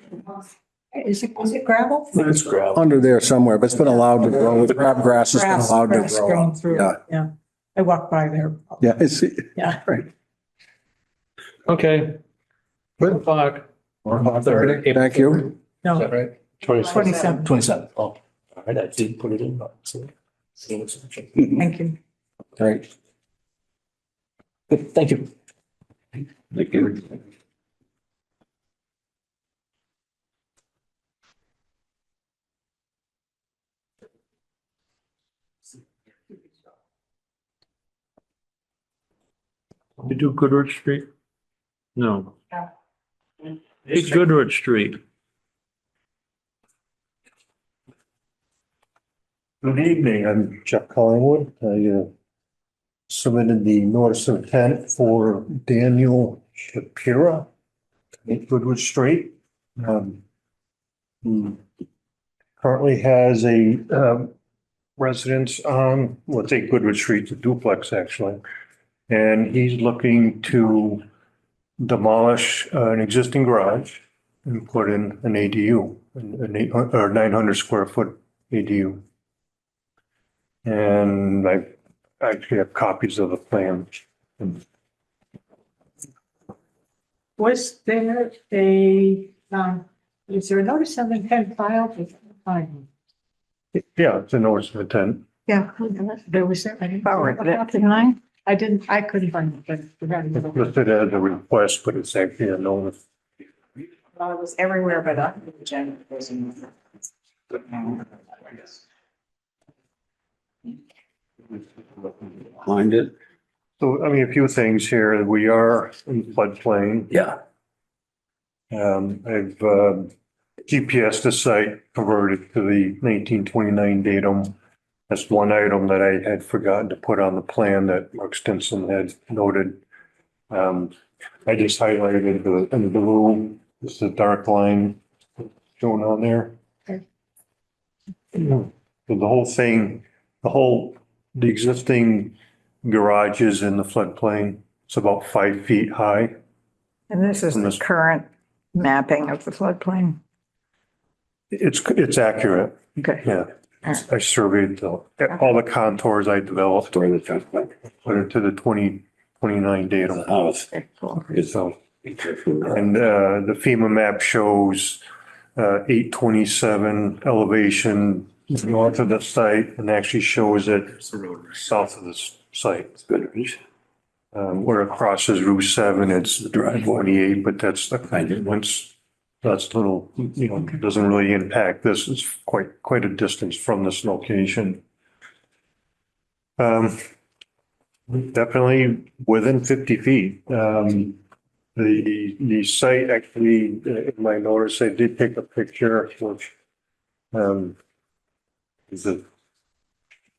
Is it gravel? It's gravel. Under there somewhere, but it's been allowed to grow. The crabgrass has been allowed to Grass grow growing up. through, Yeah, yeah. I walk by there. yeah, it's, Yeah. right. Okay. Good o'clock. Thank you. Is No, that right? 27. 27. Oh, all right, I did put it in. So, Thank you. Great. good, thank you. Thank you. You do Goodrich Street? No. Hey, Goodrich Street. Good evening, I'm Jeff Collingwood. I submitted the notice of intent for Daniel Shapira, 8 Goodwood Street. He currently has a residence on, let's say Goodwood Street, a duplex actually. And he's looking to demolish an existing garage and put in an ADU, an 900 square foot ADU. And I actually have copies of the plan. Was there is there a notice of intent filed? Yeah, it's a notice of intent. Yeah, there was there. I didn't, I couldn't find it, but we had It's it. listed as a request, but it's actually a notice. Well, it was everywhere but on the agenda. Find it. So, I mean, a few things here. We are in floodplain. Yeah. I've GPS the site, converted to the 1929 datum. That's one item that I had forgotten to put on the plan that Mark Stinson had noted. I just highlighted in blue, this is a dark line shown on there. Okay. So the whole thing, the existing garage is in the floodplain. It's about 5 feet high. And this is And the this- current mapping of the floodplain. It's accurate, Okay. yeah. I surveyed all the contours I developed, Story the transplant. put it to the 2029 datum. House. Okay, cool. So, and the FEMA map shows 827 elevation north of the site and actually shows it south of the site. Goodrich. Where it crosses Route 7, it's The driveway. 28, but that's once, that's little, doesn't really impact this. It's quite a distance from this location. Definitely within 50 feet. The site actually, in my notice, I did take a picture, which, is a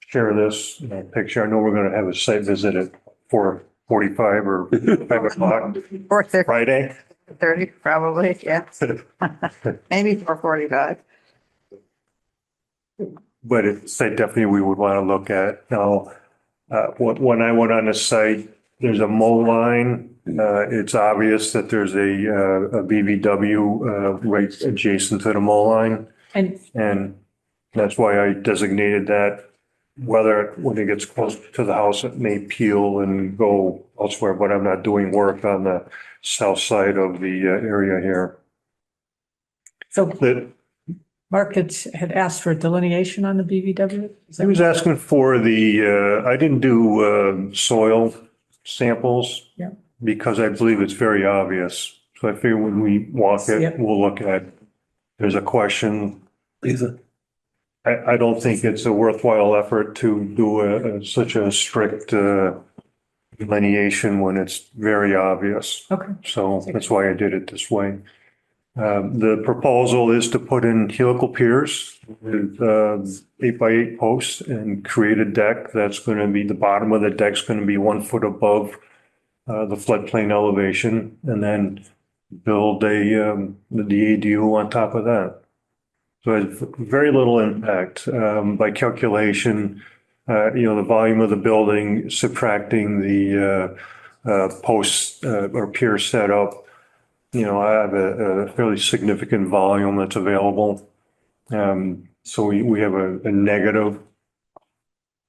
share this picture. I know we're gonna have a site visit at 4:45 or 5 o'clock 4:30, Friday. 30, probably, yeah. Maybe 4:45. But it's a site definitely we would want to look at. Now, when I went on the site, there's a mow line. It's obvious that there's a BVW right adjacent to the mow line. And that's why I designated that. Whether when it gets close to the house, it may peel and go elsewhere, but I'm not doing work on the south side of the area here. So That Mark had asked for delineation on the BVW? Is He that- was asking for I didn't do soil samples. Yeah. Because I believe it's very obvious. So I figure when we walk Yeah. it, we'll look at, there's a question. Lisa. I don't think it's a worthwhile effort to do such a strict delineation when it's very obvious. Okay. So that's why I did it this way. The proposal is to put in helical piers with 8x8 posts and create a deck that's going to be, the bottom of the deck's going to be 1 foot above the floodplain elevation, and then build the ADU on top of that. So it's very little impact. By calculation, the volume of the building, subtracting the posts or pier setup, I have a fairly significant volume that's available. So we have a negative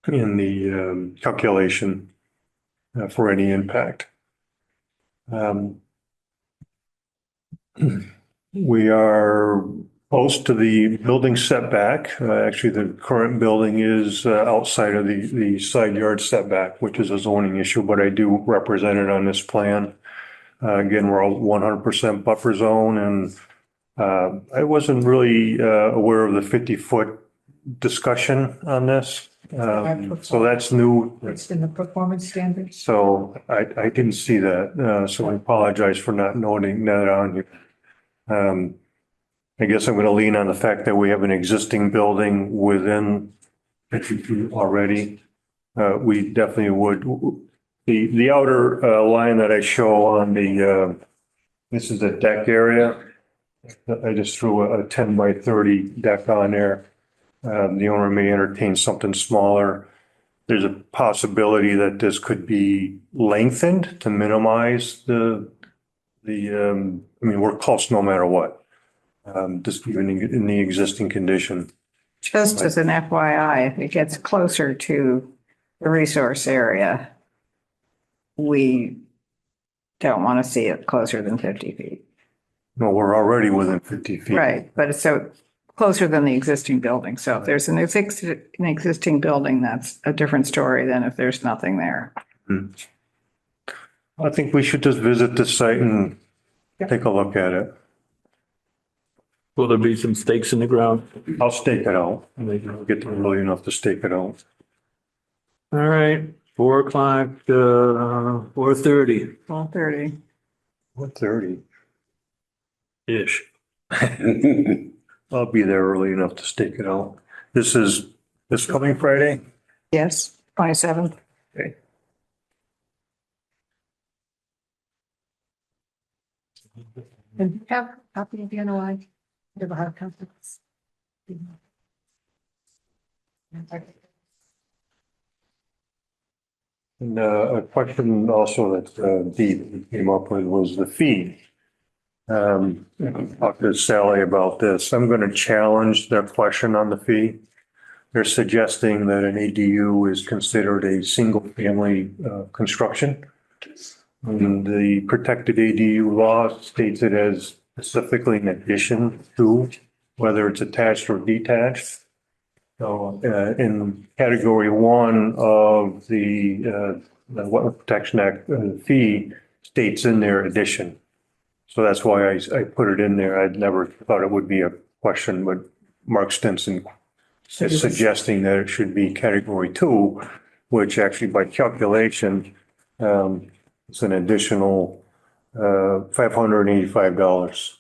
in the calculation for any impact. We are close to the building setback. Actually, the current building is outside of the side yard setback, which is a zoning issue, but I do represent it on this plan. Again, we're all 100% buffer zone, and I wasn't really aware of the 50-foot discussion on this. So that's new. It's in the performance standards. So I didn't see that. So I apologize for not noting that on here. I guess I'm going to lean on the fact that we have an existing building within 50 feet already. We definitely would. The outer line that I show on this is the deck area. I just threw a 10 by 30 deck on there. The owner may entertain something smaller. There's a possibility that this could be lengthened to minimize we're close no matter what. Just even in the existing condition. Just as an FYI, if it gets closer to the resource area, we don't want to see it closer than 50 feet. No, we're already within 50 feet. Right, but it's so closer than the existing building. So if there's an existing building, that's a different story than if there's nothing there. I think we should just visit the site and take a look at it. Will there be some stakes in the ground? I'll stake it out. Get there early enough to stake it out. All right, 4:00, 4:30. 12:30. 1:30. Ish. I'll be there early enough to stake it out. This is this coming Friday? Yes, 27th. Okay. And have a copy of the NOI. You have a hard copy. And a question also that Dee came up with was the fee. Talked to Sally about this. I'm going to challenge their question on the fee. They're suggesting that an ADU is considered a single-family construction. And the protected ADU law states it as specifically in addition to, whether it's attached or detached. So in category 1 of the Wetland Protection Act fee states in there addition. So that's why I put it in there. I'd never thought it would be a question, but Mark Stinson is suggesting that it should be category 2. which actually by calculation, it's an additional, $585.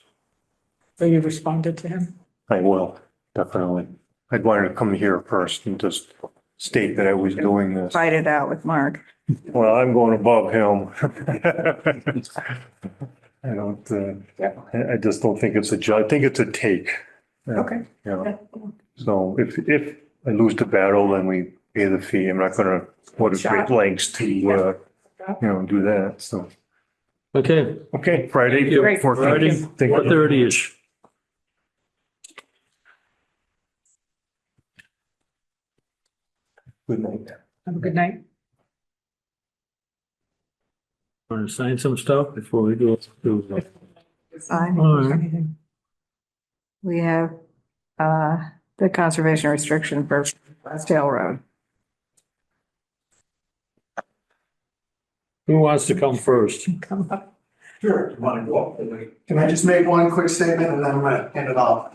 So you responded to him? I will, definitely. I'd wanted to come here first and just state that I was doing this. Fight it out with Mark. Well, I'm going above him. I don't, I just don't think it's I think it's a take. Okay. Yeah. So if I lose the battle, then we pay the fee. I'm not gonna go to great lengths to, do that, so. Okay, Okay, Friday. Thank you. Great. Friday, Thank you. 4:30-ish. Good night. Have a good night. Want to sign some stuff before we go through? Fine. All right. Anything? We have the conservation restriction for West Hill Road. Who wants to come first? Come up. Sure, you want to go up? Can I just make one quick statement and then I'm gonna hand it off?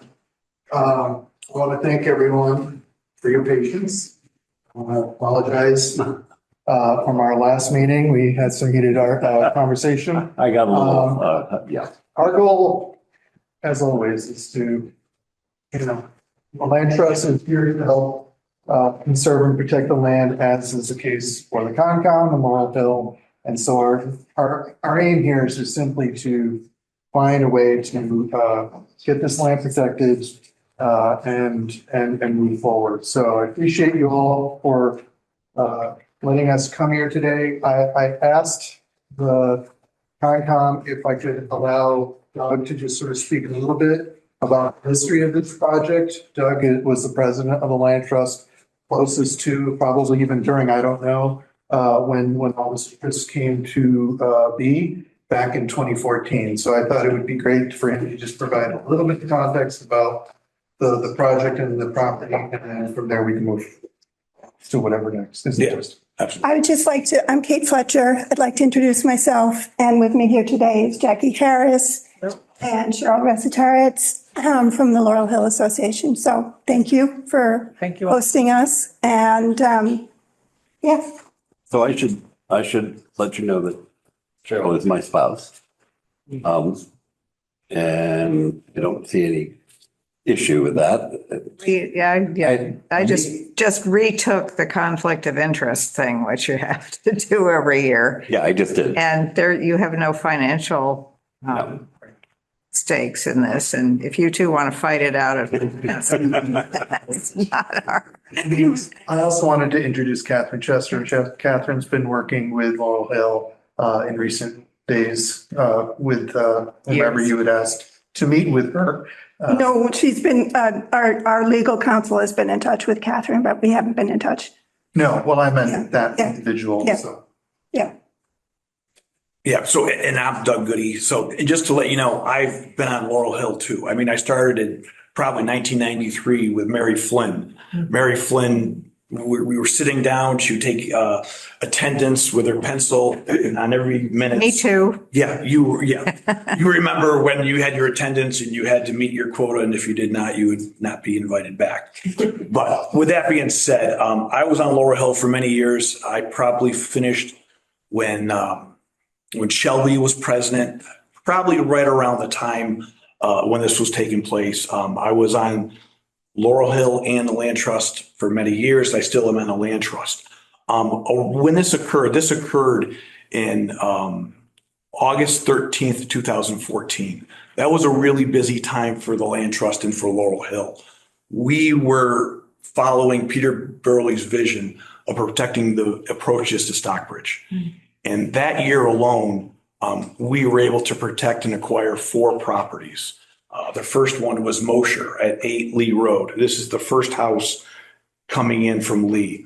I want to thank everyone for your patience. I want to apologize. From our last meeting, we had some heated conversation. I got a little, yeah. Our goal, as always, is to, the land trust is here to help conserve and protect the land, as is the case for the Concom and Laurel Hill. And so our aim here is just simply to find a way to get this land protected and move forward. So I appreciate you all for letting us come here today. I asked the Concom if I could allow Doug to just sort of speak a little bit about the history of this project. Doug was the president of the land trust, closest to, probably even during, I don't know, when all this just came to be back in 2014. So I thought it would be great for him to just provide a little bit of context about the project and the property, and then from there we can move to whatever next is interest. I would just like to, I'm Kate Fletcher. I'd like to introduce myself. And with me here today is Jackie Harris and Cheryl Resitaritz from the Laurel Hill Association. So thank you for hosting us. And yeah. So I should let you know that Cheryl is my spouse. And I don't see any issue with that. I just retook the conflict of interest thing, which you have to do every year. Yeah, I just did. And there, you have no financial stakes in this. And if you two want to fight it out, it's not our. I also wanted to introduce Catherine Chester. Catherine's been working with Laurel Hill in recent days with whoever you had asked to meet with her. No, she's been, our legal counsel has been in touch with Catherine, but we haven't been in touch. No, well, I meant that individual, so. Yeah. Yeah, so, and I'm Doug Goody. So, and just to let you know, I've been on Laurel Hill too. I mean, I started in probably 1993 with Mary Flynn. Mary Flynn, we were sitting down, she would take attendance with her pencil on every minute. Me too. Yeah, you remember when you had your attendance and you had to meet your quota, and if you did not, you would not be invited back. But with that being said, I was on Laurel Hill for many years. I probably finished when Shelby was president, probably right around the time when this was taking place. I was on Laurel Hill and the land trust for many years. I still am on the land trust. When this occurred in August 13th, 2014. That was a really busy time for the land trust and for Laurel Hill. We were following Peter Burley's vision of protecting the approaches to Stockbridge. And that year alone, we were able to protect and acquire 4 properties. The first one was Mosher at 8 Lee Road. This is the first house coming in from Lee.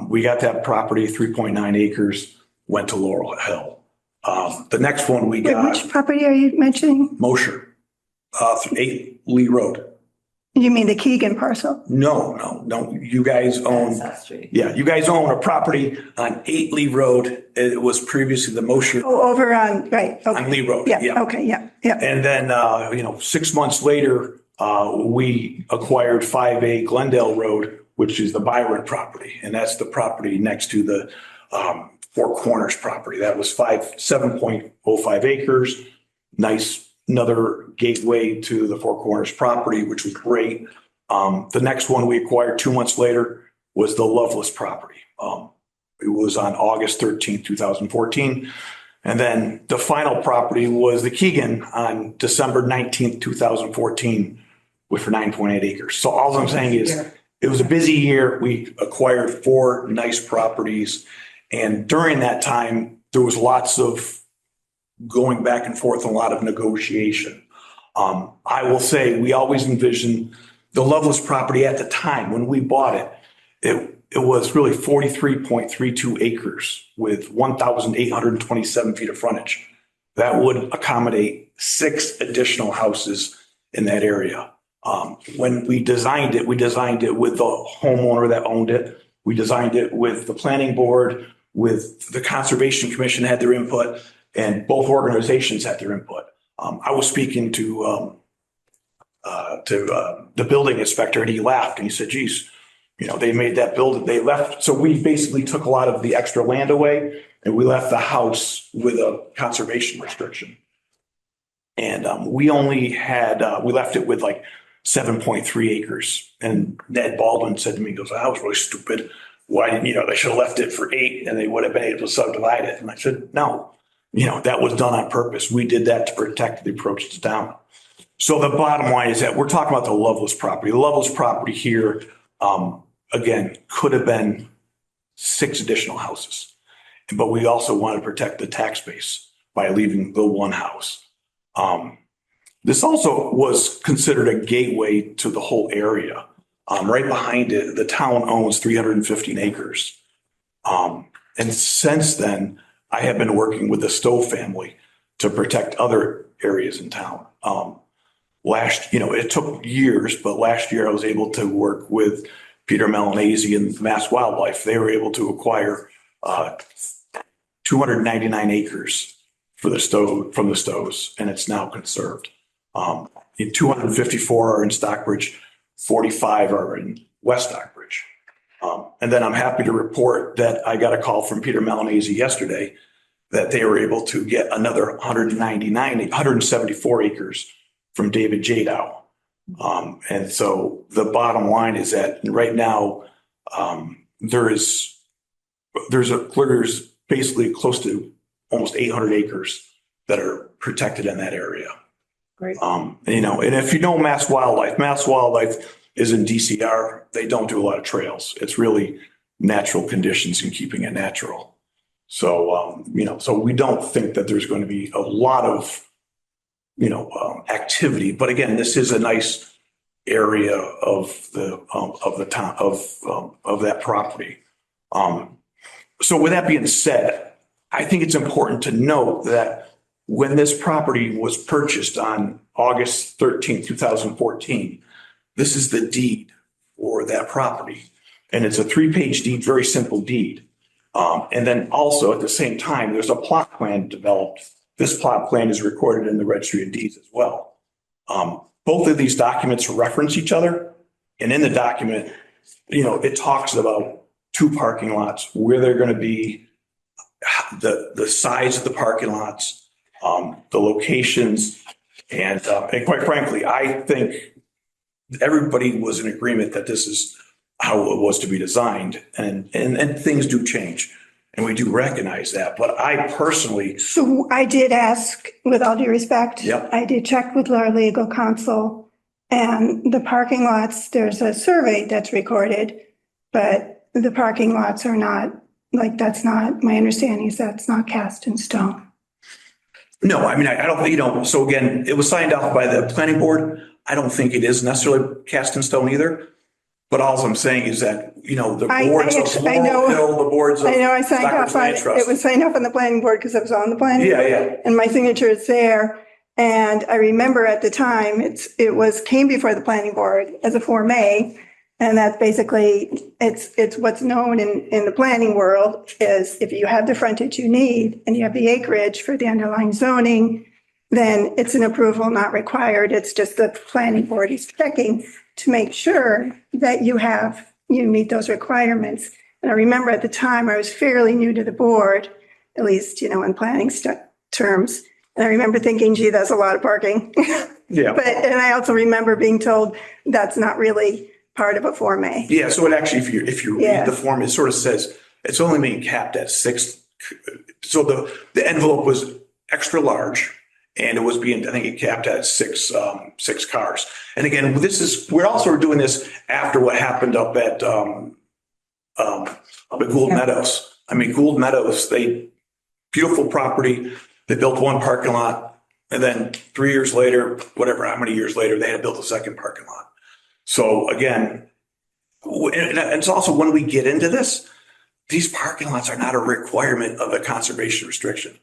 We got that property, 3.9 acres, went to Laurel Hill. The next one we got. Which property are you mentioning? Mosher, 8 Lee Road. You mean the Keegan parcel? No. You guys own, you guys own a property on 8 Lee Road. It was previously the Mosher. Oh, over on, right. Okay. On Lee Road. Yeah. Okay. Yeah. And then, 6 months later, we acquired 5A Glendale Road, which is the Byron property. And that's the property next to the Four Corners property. That was 7.05 acres. Nice, another gateway to the Four Corners property, which was great. The next one we acquired 2 months later was the Loveless property. It was on August 13th, 2014. And then the final property was the Keegan on December 19th, 2014, with for 9.8 acres. So all I'm saying is it was a busy year. We acquired 4 nice properties. And during that time, there was lots of going back and forth, a lot of negotiation. I will say we always envisioned the Loveless property at the time when we bought it. It was really 43.32 acres with 1,827 feet of frontage. That would accommodate 6 additional houses in that area. When we designed it with the homeowner that owned it. We designed it with the planning board, with the Conservation Commission had their input, and both organizations had their input. I was speaking to the building inspector, and he laughed and he said, geez, they made that building, they left. So we basically took a lot of the extra land away and we left the house with a conservation restriction. And we only had, we left it with like 7.3 acres. And Ned Baldwin said to me, he goes, that was really stupid. Why didn't, they should have left it for 8 and they would have been able to subdivide it. And I said, no, that was done on purpose. We did that to protect the approach to town. So the bottom line is that we're talking about the Loveless property. The Loveless property here, again, could have been 6 additional houses. But we also want to protect the tax base by leaving the 1 house. This also was considered a gateway to the whole area. Right behind it, the town owns 315 acres. And since then, I have been working with the Stowe family to protect other areas in town. It took years, but last year I was able to work with Peter Malinese and Mass Wildlife. They were able to acquire 299 acres from the Stowes, and it's now conserved. 254 are in Stockbridge, 45 are in West Stockbridge. And then I'm happy to report that I got a call from Peter Malinese yesterday that they were able to get another 174 acres from David Jadow. And so the bottom line is that right now there's basically close to almost 800 acres that are protected in that area. Great. And if you know Mass Wildlife is in DCR. They don't do a lot of trails. It's really natural conditions and keeping it natural. So, so we don't think that there's going to be a lot of, activity. But again, this is a nice area of the town of that property. So with that being said, I think it's important to note that when this property was purchased on August 13th, 2014, this is the deed for that property. And it's a 3-page deed, very simple deed. And then also at the same time, there's a plot plan developed. This plot plan is recorded in the Registry of Deeds as well. Both of these documents reference each other. And in the document, it talks about 2 parking lots, where they're going to be, the size of the parking lots, the locations. And quite frankly, I think everybody was in agreement that this is how it was to be designed. And things do change. And we do recognize that. But I personally. So I did ask, with all due respect, Yep. I did check with our legal counsel, and the parking lots, there's a survey that's recorded, but the parking lots are not, that's not, my understanding is that's not cast in stone. No, I don't, so again, it was signed off by the planning board. I don't think it is necessarily cast in stone either. But all I'm saying is that, the boards of Laurel Hill, the boards of I signed off on Stockbridge Land it. Trust. It was signed off on the planning board because I was on the planning board. Yeah. And my signature is there. And I remember at the time, came before the planning board as a Form A. And that's basically, it's what's known in the planning world is if you have the frontage you need and you have the acreage for the underlying zoning, then it's an approval not required. It's just the planning board is checking to make sure that you have you meet those requirements. And I remember at the time, I was fairly new to the board, at least, in planning terms. And I remember thinking, gee, that's a lot of parking. Yeah. And I also remember being told that's not really part of a Form A. Yeah, so it actually, if you Yeah. read the form, it sort of says it's only being capped at 6. So the envelope was extra large and it was being, I think it capped at 6 cars. And again, we're also doing this after what happened up at Gould Meadows. I mean, Gould Meadows, beautiful property. They built one parking lot and then 3 years later, whatever, how many years later, they had to build a second parking lot. So again, and it's also when we get into this, these parking lots are not a requirement of a conservation restriction.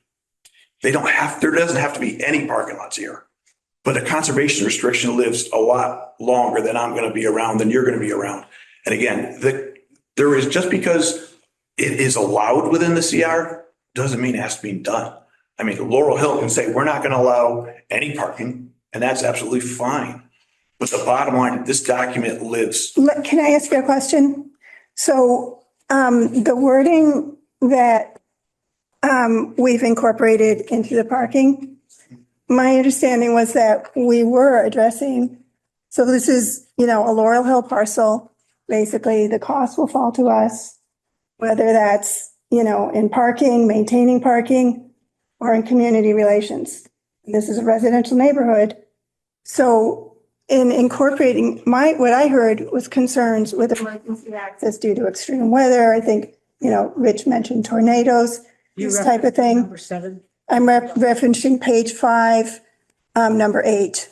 There doesn't have to be any parking lots here. But a conservation restriction lives a lot longer than I'm going to be around, than you're going to be around. And again, there is, just because it is allowed within the CR doesn't mean it has to be done. I mean, Laurel Hill can say, we're not going to allow any parking, and that's absolutely fine. But the bottom line, this document lives. Can I ask you a question? So the wording that we've incorporated into the parking, my understanding was that we were addressing, so this is, a Laurel Hill parcel. Basically, the cost will fall to us, whether that's, in parking, maintaining parking, or in community relations. This is a residential neighborhood. So in incorporating what I heard was concerns with emergency access due to extreme weather. I think, Rich mentioned tornadoes, this type of thing. Number 7. I'm referencing page 5, number 8.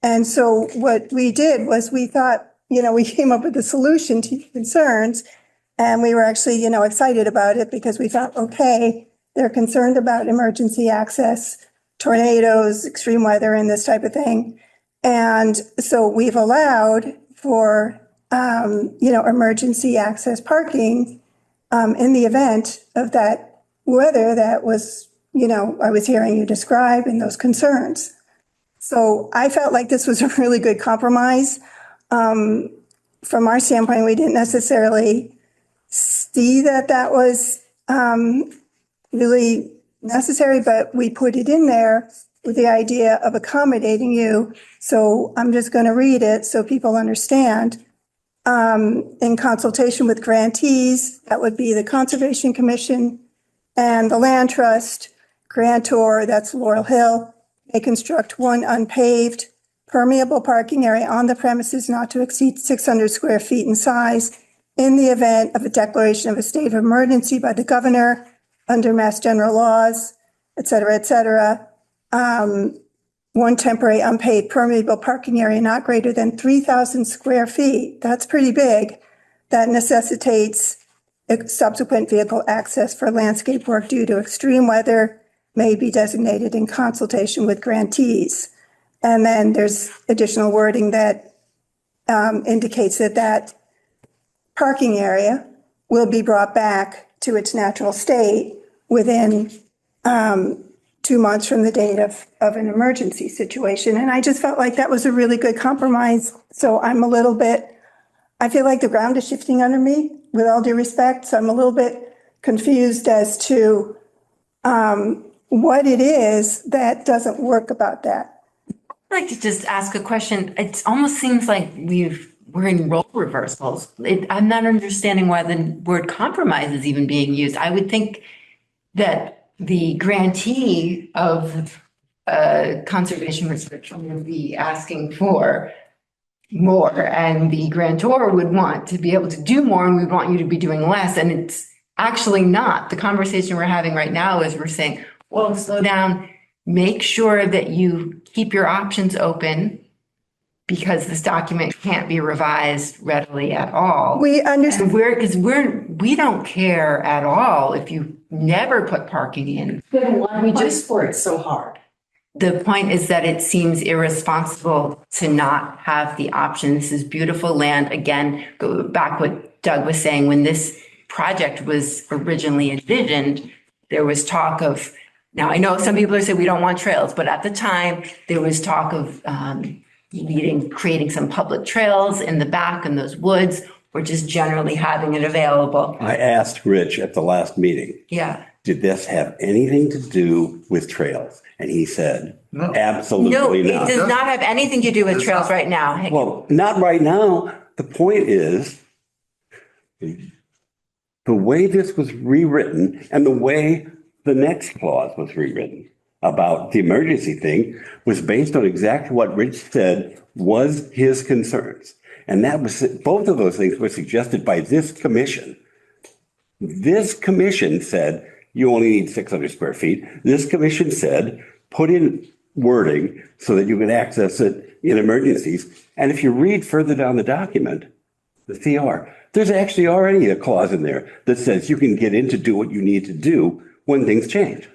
And so what we did was we thought, we came up with a solution to your concerns. And we were actually, excited about it because we thought, okay, they're concerned about emergency access, tornadoes, extreme weather, and this type of thing. And so we've allowed for, emergency access parking in the event of that weather that was, I was hearing you describe and those concerns. So I felt like this was a really good compromise. From our standpoint, we didn't necessarily see that was really necessary, but we put it in there with the idea of accommodating you. So I'm just going to read it so people understand. In consultation with grantees, that would be the Conservation Commission and the Land Trust, grantor, that's Laurel Hill, may construct one unpaved permeable parking area on the premises not to exceed 600 square feet in size in the event of a declaration of a state of emergency by the governor under Mass General laws, et cetera, et cetera. One temporary unpaid permeable parking area not greater than 3,000 square feet. That's pretty big. That necessitates subsequent vehicle access for landscape work due to extreme weather may be designated in consultation with grantees. And then there's additional wording that indicates that parking area will be brought back to its natural state within 2 months from the date of an emergency situation. And I just felt like that was a really good compromise. So I feel like the ground is shifting under me, with all due respect. So I'm a little bit confused as to what it is that doesn't work about that. I'd like to just ask a question. It almost seems like we're in role reversals. I'm not understanding why the word compromise is even being used. I would think that the grantee of conservation restriction would be asking for more, and the grantor would want to be able to do more, and we want you to be doing less. And it's actually not. The conversation we're having right now is we're saying, well, slow down, make sure that you keep your options open, because this document can't be revised readily at all. We understand. We don't care at all if you never put parking in. We just for it so hard. The point is that it seems irresponsible to not have the option. This is beautiful land. Again, go back what Doug was saying, when this project was originally envisioned, there was talk of, now I know some people are saying we don't want trails, but at the time there was talk of creating some public trails in the back in those woods, or just generally having it available. I asked Rich at the last meeting, Yeah. did this have anything to do with trails? And he said, No. No, absolutely it not. does not have anything to do with trails right now. Well, not right now. The point is, the way this was rewritten and the way the next clause was rewritten about the emergency thing was based on exactly what Rich said was his concerns. And that was, both of those things were suggested by this commission. This commission said, you only need 600 square feet. This commission said, put in wording so that you can access it in emergencies. And if you read further down the document, the CR, there's actually already a clause in there that says you can get in to do what you need to do when things change.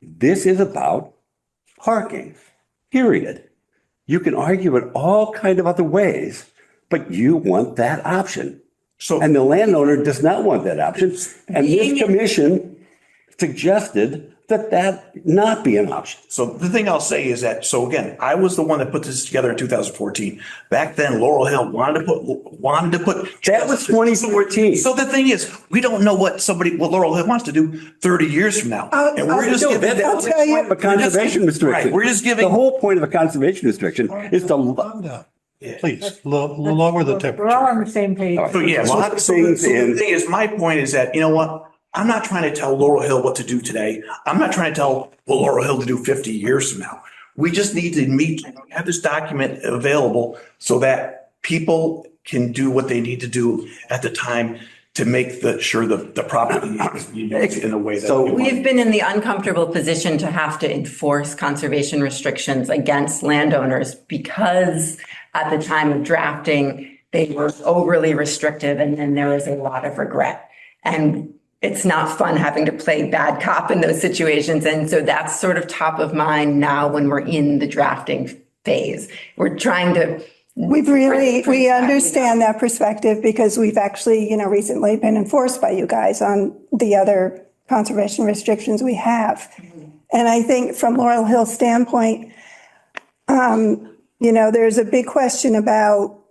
This is about parking, period. You can argue it all kind of other ways, but you want that option. And the landowner does not want that option. And this commission suggested that that not be an option. So the thing I'll say is that, so again, I was the one that put this together in 2014. Back then, Laurel Hill wanted to put. That was 2014. So the thing is, we don't know what Laurel Hill wants to do 30 years from now. And we're just giving I'll tell you. A conservation restriction. Right, we're just giving. The whole point of a conservation restriction is to. Please, lower the temperature. We're all on the same page. So yeah, so Lock the things in. thing is, my point is that, you know what? I'm not trying to tell Laurel Hill what to do today. I'm not trying to tell Laurel Hill to do 50 years from now. We just need to have this document available so that people can do what they need to do at the time to make sure the property is used in a way that. So We've been in the uncomfortable position to have to enforce conservation restrictions against landowners because at the time of drafting, they were overly restrictive and then there was a lot of regret. And it's not fun having to play bad cop in those situations. And so that's sort of top of mind now when we're in the drafting phase. We're trying to. We understand that perspective because we've actually, recently been enforced by you guys on the other conservation restrictions we have. And I think from Laurel Hill's standpoint, there's a big question about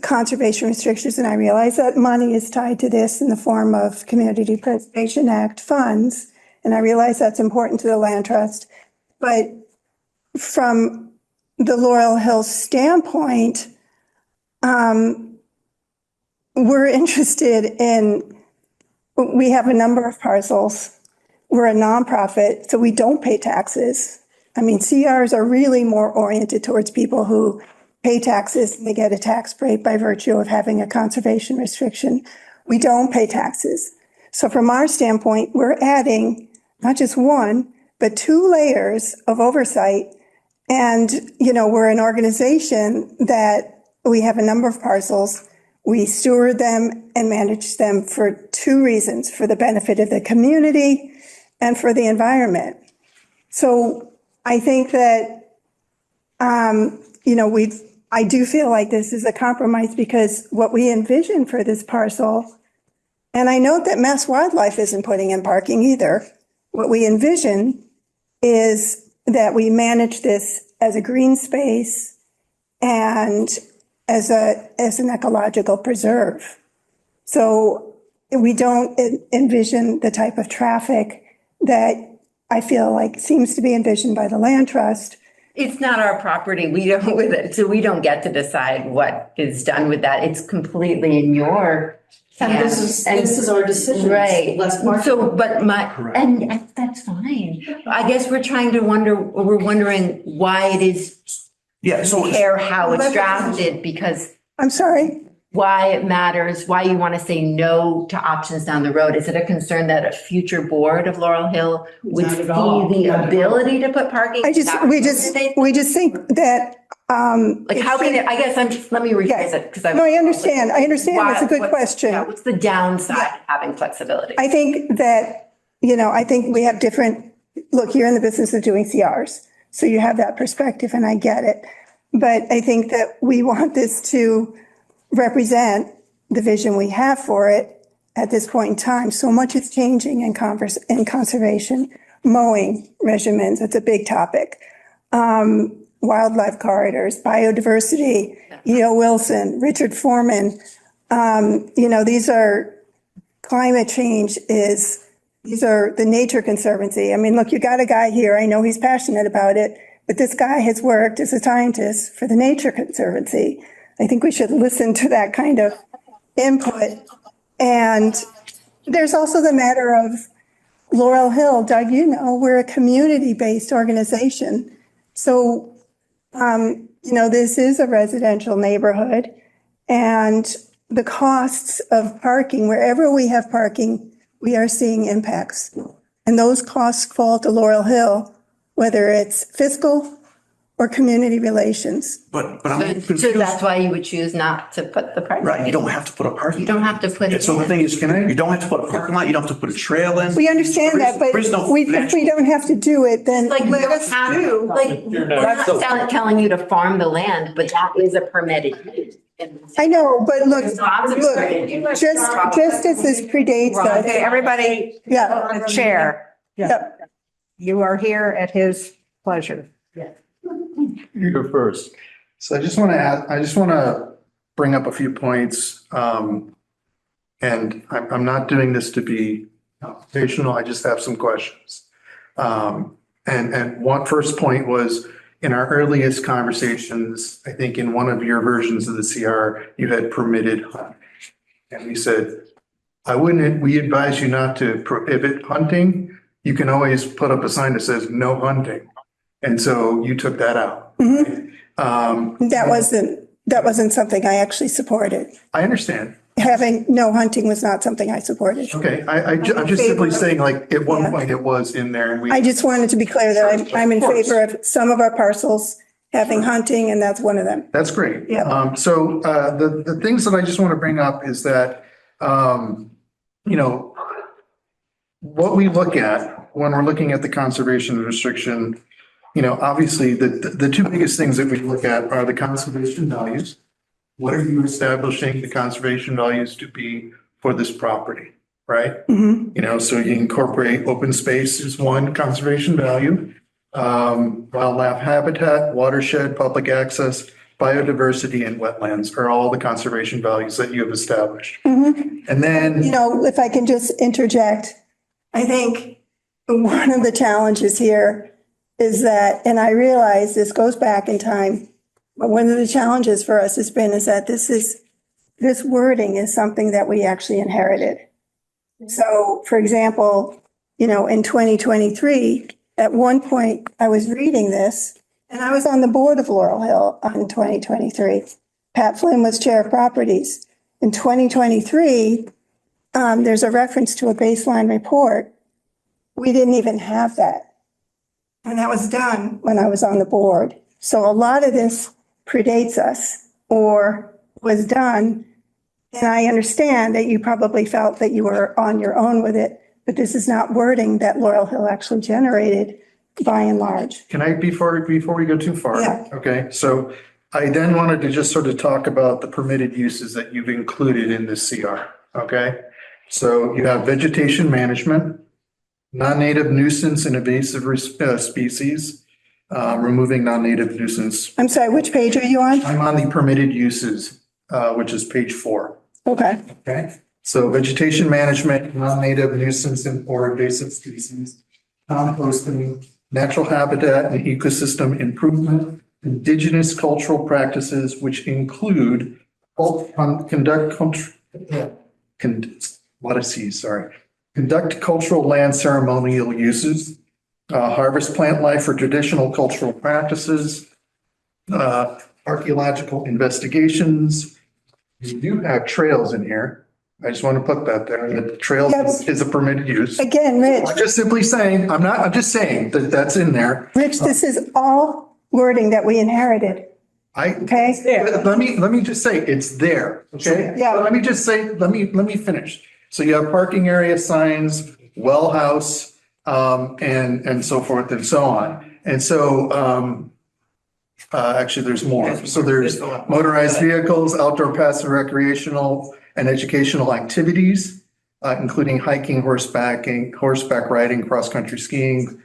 conservation restrictions, and I realize that money is tied to this in the form of Community Preservation Act funds, and I realize that's important to the land trust. But from the Laurel Hill standpoint, we're interested in, we have a number of parcels. We're a nonprofit, so we don't pay taxes. I mean, CRs are really more oriented towards people who pay taxes and they get a tax break by virtue of having a conservation restriction. We don't pay taxes. So from our standpoint, we're adding not just one, but 2 layers of oversight. And, we're an organization that we have a number of parcels. We steward them and manage them for 2 reasons, for the benefit of the community and for the environment. So I think that, I do feel like this is a compromise because what we envision for this parcel, and I note that Mass Wildlife isn't putting in parking either. What we envision is that we manage this as a green space and as an ecological preserve. So we don't envision the type of traffic that I feel like seems to be envisioned by the land trust. It's not our property. We don't with it. So we don't get to decide what is done with that. It's completely in your. And this is our decision. Right. So, but and that's fine. I guess we're wondering why it is. Yeah. So care how it's drafted because. I'm sorry. Why it matters, why you want to say no to options down the road. Is it a concern that a future board of Laurel Hill would see the ability to put parking? We just think that, like how can it, I guess let me rephrase it because no, I understand. That's a good question. What's the downside of having flexibility? I think that, I think we have different, look, you're in the business of doing CRs. So you have that perspective and I get it. But I think that we want this to represent the vision we have for it at this point in time. So much is changing in conservation. Mowing regimens, it's a big topic. Wildlife corridors, biodiversity, E.O. Wilson, Richard Foreman, These are climate change these are the Nature Conservancy. I mean, look, you got a guy here. I know he's passionate about it, but this guy has worked as a scientist for the Nature Conservancy. I think we should listen to that kind of input. And there's also the matter of Laurel Hill. Doug, we're a community-based organization. So, this is a residential neighborhood, and the costs of parking, wherever we have parking, we are seeing impacts. And those costs fall to Laurel Hill, whether it's fiscal or community relations. But I'm So confused. that's why you would choose not to put the parking. Right, you don't have to put a parking. You don't have to put it So the in. thing is, you don't have to put a parking lot, you don't have to put a trail in. We understand that, but There's no if we don't have to do it, then Like, we let don't us have, do. like, we're not telling you to farm the land, but that is a permitted use. I know, but look, There's lots of permitted look, use. just as this predates us. Okay, everybody, Yeah. the chair, Yep. you are here at his pleasure. You're first. So I just want to bring up a few points. And I'm not doing this to be confrontational. I just have some questions. And one first point was in our earliest conversations, I think in one of your versions of the CR, you had permitted hunting. And we said, we advise you not to prohibit hunting. You can always put up a sign that says no hunting. And so you took that out. That wasn't something I actually supported. I understand. Having no hunting was not something I supported. Okay, I'm just simply saying, like, at one point it was in there and we. I just wanted to be clear that I'm in favor of some of our parcels having hunting, and that's one of them. That's great. Yeah. So the things that I just want to bring up is that, what we look at when we're looking at the conservation restriction, obviously the two biggest things that we look at are the conservation values. What are you establishing the conservation values to be for this property, right? So you incorporate open space is one conservation value. Wildlife habitat, watershed, public access, biodiversity, and wetlands are all the conservation values that you have established. And then, If I can just interject, I think one of the challenges here is that, and I realize this goes back in time, but one of the challenges for us has been is that this wording is something that we actually inherited. So, for example, in 2023, at one point I was reading this and I was on the board of Laurel Hill in 2023. Pat Flynn was chair of properties. In 2023, there's a reference to a baseline report. We didn't even have that. And that was done when I was on the board. So a lot of this predates us or was done. And I understand that you probably felt that you were on your own with it, but this is not wording that Laurel Hill actually generated by and large. can I, before we go too far? Yeah. Okay, so I then wanted to just sort of talk about the permitted uses that you've included in this CR, okay? So you have vegetation management, non-native nuisance and invasive species, removing non-native nuisance. I'm sorry, which page are you on? I'm on the permitted uses, which is page 4. Okay. Okay, so vegetation management, non-native nuisance or invasive species, composting, natural habitat and ecosystem improvement, indigenous cultural practices, which include conduct cultural land ceremonial uses, harvest plant life for traditional cultural practices, archaeological investigations. You do have trails in here. I just want to put that there. The trails is a permitted use. Again, Rich. I'm just simply saying, I'm just saying that that's in there. Rich, this is all wording that we inherited. Okay? Let me just say, it's there, okay? Yeah. Let me just say, let me finish. So you have parking area signs, well house, and so forth and so on. And so, actually, there's more. So there's motorized vehicles, outdoor passive recreational and educational activities, including hiking, horseback riding, cross-country skiing,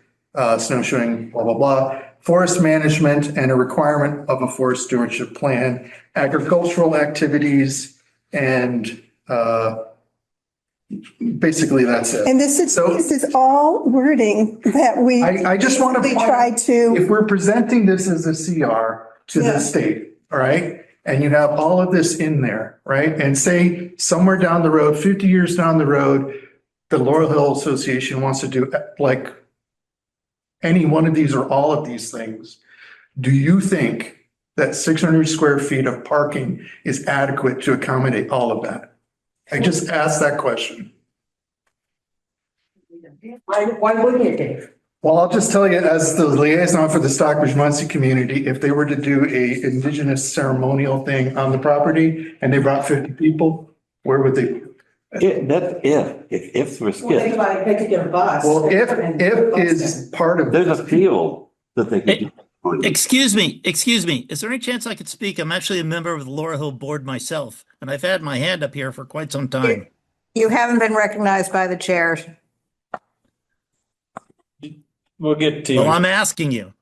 snowshoeing, blah, blah, blah. Forest management and a requirement of a forest stewardship plan, agricultural activities, And basically that's it. And this is all wording that we. I just want to basically try to. If we're presenting this as a CR to the state, all right? And you have all of this in there, right? And say somewhere down the road, 50 years down the road, the Laurel Hill Association wants to do like any one of these or all of these things. Do you think that 600 square feet of parking is adequate to accommodate all of that? I just asked that question. Why wouldn't it, Dave? Well, I'll just tell you, as the liaison for the Stockbridge Muncie community, if they were to do a indigenous ceremonial thing on the property and they brought 50 people, where would they? That's if we're skipped. They could get a bus. Well, if is part of. There's a field that they could. Excuse me. Is there any chance I could speak? I'm actually a member of the Laurel Hill board myself, and I've had my hand up here for quite some time. You haven't been recognized by the chair. We'll get to you. Well, I'm asking you.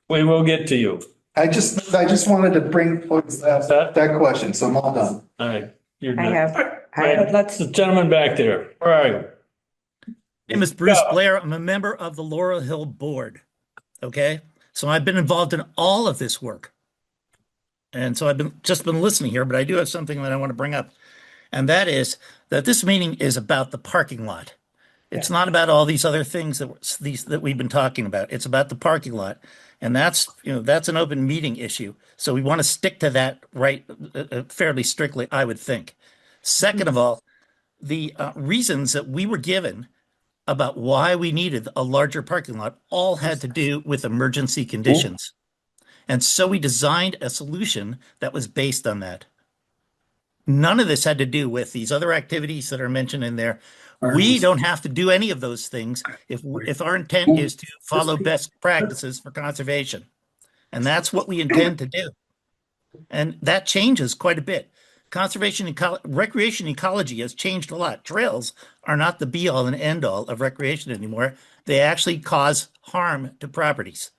We will get to you. I just wanted to bring that question, so I'm all done. All right. You're I done. have, Let's the gentleman back there. Where are you? My name is Bruce Blair. I'm a member of the Laurel Hill board. Okay. So I've been involved in all of this work. And so I've just been listening here, but I do have something that I want to bring up. And that is that this meeting is about the parking lot. It's not about all these other things that we've been talking about. It's about the parking lot. And that's an open meeting issue. So we want to stick to that fairly strictly, I would think. Second of all, the reasons that we were given about why we needed a larger parking lot all had to do with emergency conditions. And so we designed a solution that was based on that. None of this had to do with these other activities that are mentioned in there. We don't have to do any of those things if our intent is to follow best practices for conservation. And that's what we intend to do. And that changes quite a bit. Conservation and recreation ecology has changed a lot. Trails are not the be all and end all of recreation anymore. They actually cause harm to properties.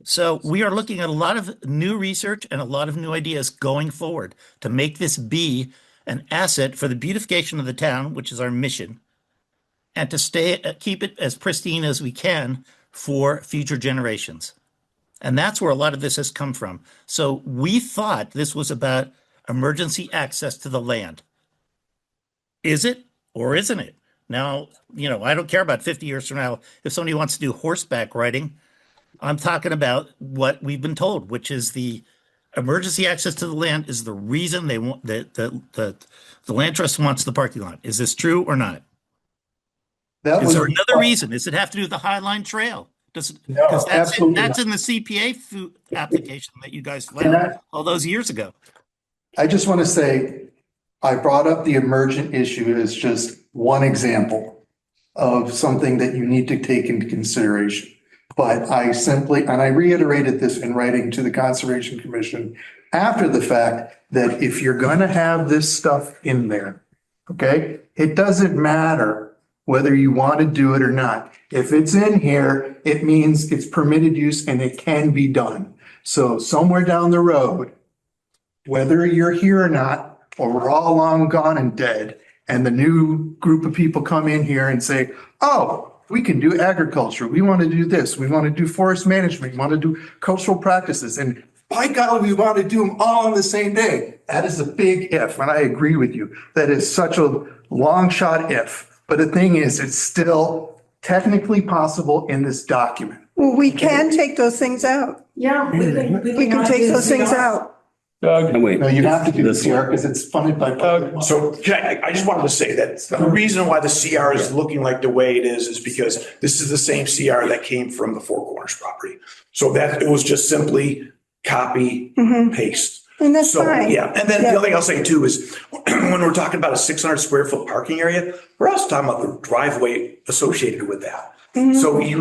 So we are looking at a lot of new research and a lot of new ideas going forward to make this be an asset for the beautification of the town, which is our mission, and to keep it as pristine as we can for future generations. And that's where a lot of this has come from. So we thought this was about emergency access to the land. Is it or isn't it? Now, I don't care about 50 years from now. If somebody wants to do horseback riding, I'm talking about what we've been told, which is the emergency access to the land is the reason they want the land trust wants the parking lot. Is this true or not? Is there another reason? Does it have to do with the High Line Trail? Because that's in the CPA application that you guys filed all those years ago. I just want to say, I brought up the emergent issue as just one example of something that you need to take into consideration. But I reiterated this in writing to the Conservation Commission after the fact that if you're going to have this stuff in there, okay, it doesn't matter whether you want to do it or not. If it's in here, it means it's permitted use and it can be done. So somewhere down the road, whether you're here or not, or we're all long gone and dead, and the new group of people come in here and say, oh, we can do agriculture. We want to do this. We want to do forest management. We want to do cultural practices. And by golly, we want to do them all on the same day. That is a big if, and I agree with you. That is such a long shot if. But the thing is, it's still technically possible in this document. Well, we can take those things out. Yeah. We can take those things out. Doug, Wait, No, you have to do the CR because it's funded by. So I just wanted to say that the reason why the CR is looking like the way it is because this is the same CR that came from the Four Corners property. So that it was just simply copy, paste. And that's fine. Yeah. And then the other thing I'll say too is when we're talking about a 600 square foot parking area, we're also talking about the driveway associated with that. So I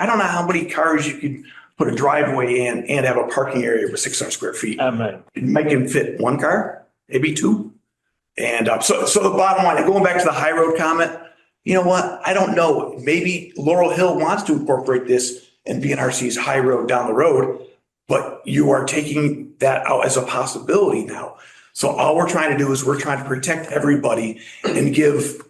don't know how many cars you could put a driveway in and have a parking area for 600 square feet. It might can fit one car, maybe two. And so the bottom line, going back to the high road comment, you know what? I don't know. Maybe Laurel Hill wants to incorporate this and BNRC's high road down the road. but you are taking that out as a possibility now. So all we're trying to do is we're trying to protect everybody and give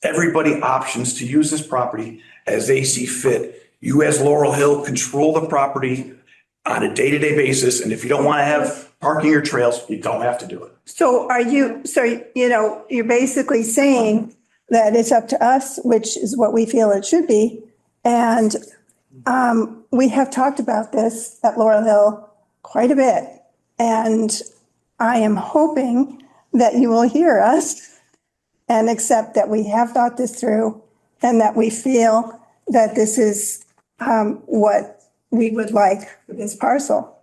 everybody options to use this property as they see fit. You as Laurel Hill control the property on a day-to-day basis. And if you don't want to have parking or trails, you don't have to do it. So you're basically saying that it's up to us, which is what we feel it should be. And we have talked about this at Laurel Hill quite a bit. And I am hoping that you will hear us and accept that we have thought this through and that we feel that this is what we would like for this parcel.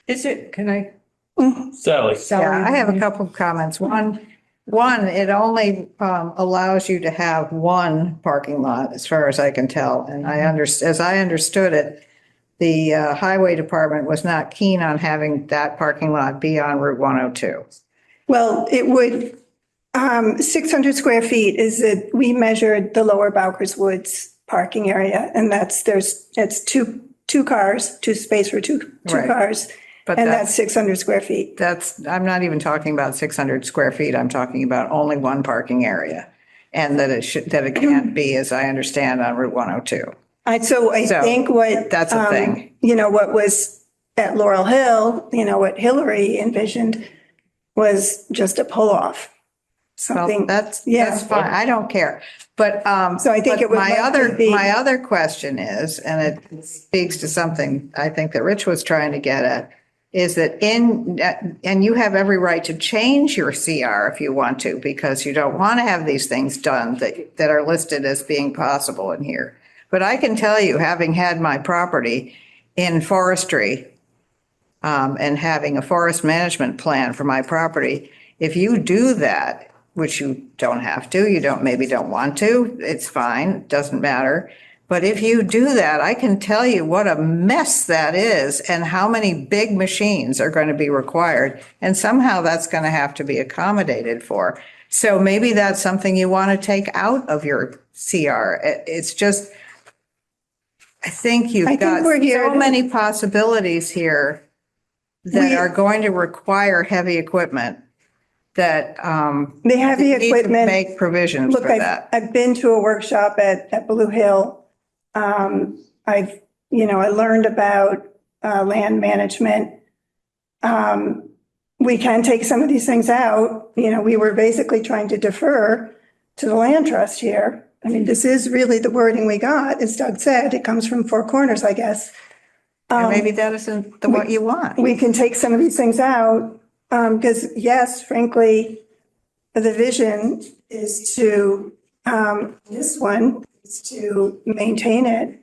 Can I? Sally. Yeah, I have a couple of comments. One, it only allows you to have one parking lot, as far as I can tell. And as I understood it, the highway department was not keen on having that parking lot be on Route 102. Well, it would, 600 square feet is it, we measured the lower Bowkers Woods parking area, and it's two cars, two space for two Right. cars. But And that's 600 square feet. I'm not even talking about 600 square feet. I'm talking about only one parking area. And that it can't be, as I understand, on Route 102. So I think what. That's a thing. What was at Laurel Hill, what Hillary envisioned was just a pull-off. Something. Well, that's fine. I don't care. But, so I think it would my other question is, and it speaks to something I think that Rich was trying to get at, is that and you have every right to change your CR if you want to, because you don't want to have these things done that are listed as being possible in here. But I can tell you, having had my property in forestry and having a forest management plan for my property, if you do that, which you don't have to, maybe don't want to, it's fine, it doesn't matter. But if you do that, I can tell you what a mess that is and how many big machines are going to be required. And somehow that's going to have to be accommodated for. So maybe that's something you want to take out of your CR. It's just, I think you've got so many possibilities here that are going to require heavy equiment that the heavy equipment make provisions for that. I've been to a workshop at Blue Hill. I learned about land management. We can take some of these things out. We were basically trying to defer to the land trust here. I mean, this is really the wording we got. As Doug said, it comes from Four Corners, I guess. And maybe that isn't what you want. We can take some of these things out because, yes, frankly, the vision is to, this one is to maintain it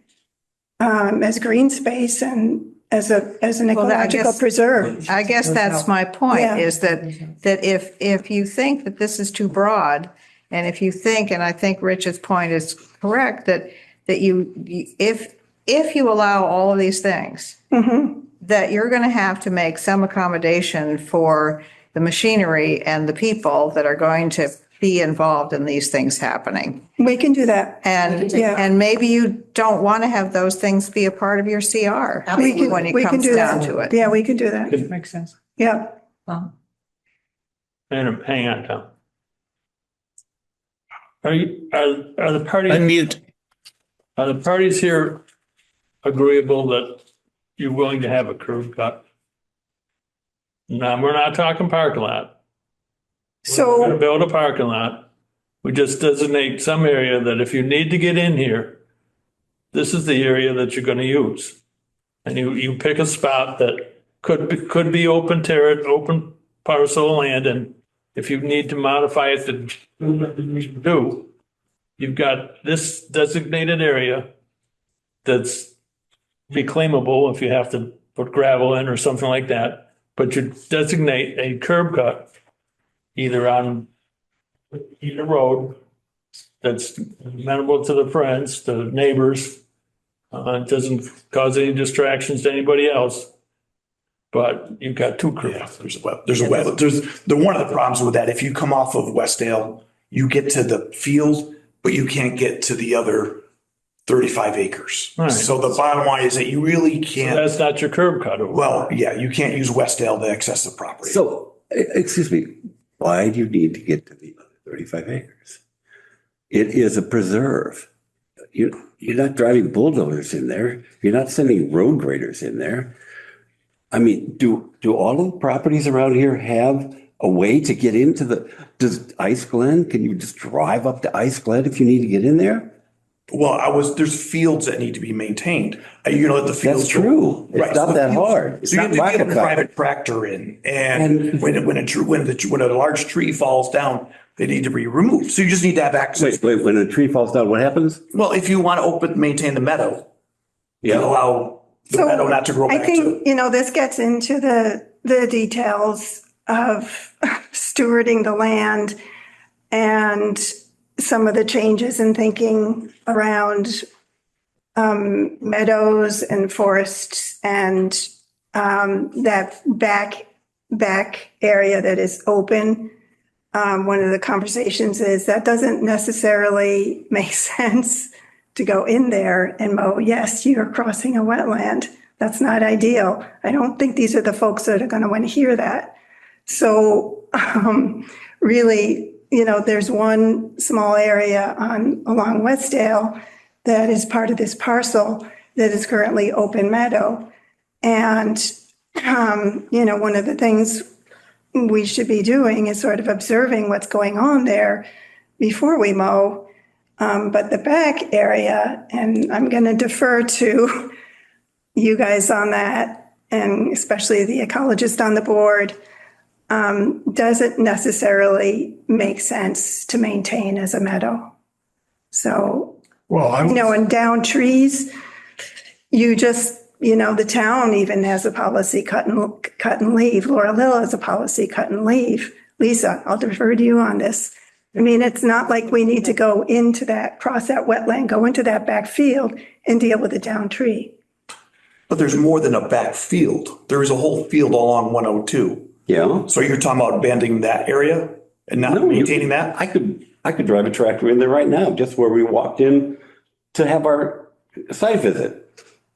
as green space and as an ecological preserve. I guess that's my point, Yeah. is that if you think that this is too broad, and if you think, and I think Rich's point is correct, that if you allow all of these things, that you're going to have to make some accommodation for the machinery and the people that are going to be involved in these things happening. We can do that. And maybe you don't want to have those things be a part of your CR when it comes down to it. Yeah, we can do that. Makes sense. Yeah. And hang on, Tom. Are the parties? Unmute. Are the parties here agreeable that you're willing to have a curb cut? No, we're not talking parking lot. We're gonna build a parking lot. We just designate some area that if you need to get in here, this is the area that you're gonna use. And you pick a spot that could be open parcel of land, and if you need to modify it to do, you've got this designated area that's reclaimable if you have to put gravel in or something like that, but you designate a curb cut either on either road that's amenable to the friends, the neighbors. It doesn't cause any distractions to anybody else. But you've got two curb cuts. There's a wetland. One of the problems with that, if you come off of Westdale, you get to the field, but you can't get to the other 35 acres. Right. So the bottom line is that you really So can't, that's not your curb cut over. well, yeah, you can't use Westdale to access the property. So, excuse me, why do you need to get to the other 35 acres? It is a preserve. You're not driving bulldozers in there. You're not sending road graders in there. I mean, do all of the properties around here have a way to get into does Ice Glen, can you just drive up to Ice Glen if you need to get in there? Well, there's fields that need to be maintained. You know, the fields. That's true. It's Right. not that hard. So you have to get a private tractor in, and when a large tree falls down, they need to be removed. So you just need to have access. Wait, when a tree falls down, what happens? Well, if you want to maintain the meadow, and allow the So meadow not to grow I back think, to. this gets into the details of stewarding the land and some of the changes in thinking around meadows and forests and that back area that is open. One of the conversations is that doesn't necessarily make sense to go in there and mow. Yes, you're crossing a wetland. That's not ideal. I don't think these are the folks that are going to want to hear that. So really, there's one small area along Westdale that is part of this parcel that is currently open meadow. And, one of the things we should be doing is sort of observing what's going on there before we mow. But the back area, and I'm going to defer to you guys on that, and especially the ecologist on the board, doesn't necessarily make sense to maintain as a meadow. So, and down trees, you just, the town even has a policy cut and leave. Laurel Hill has a policy cut and leave. Lisa, I'll defer to you on this. I mean, it's not like we need to go into cross that wetland, go into that back field and deal with a down tree. But there's more than a back field. There is a whole field along 102. Yeah. So you're talking about abandoning that area and not maintaining that? I could drive a tractor in there right now, just where we walked in to have our site visit.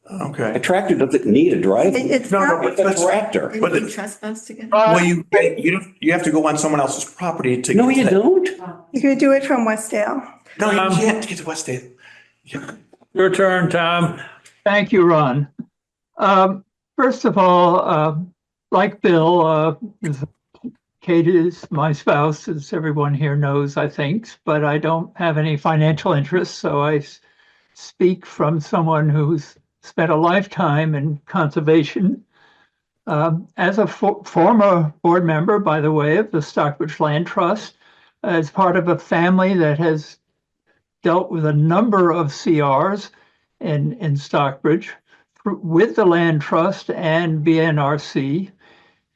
Okay. A tractor doesn't need a drive. It's a tractor. But trespass together? Well, you have to go on someone else's property to. No, you don't. You could do it from Westdale. No, you can't get to Westdale. Your turn, Tom. Thank you, Ron. First of all, like Bill, Kate is my spouse, as everyone here knows, I think, but I don't have any financial interests, so I speak from someone who's spent a lifetime in conservation. As a former board member, by the way, of the Stockbridge Land Trust, as part of a family that has dealt with a number of CRs in Stockbridge with the Land Trust and BNRC,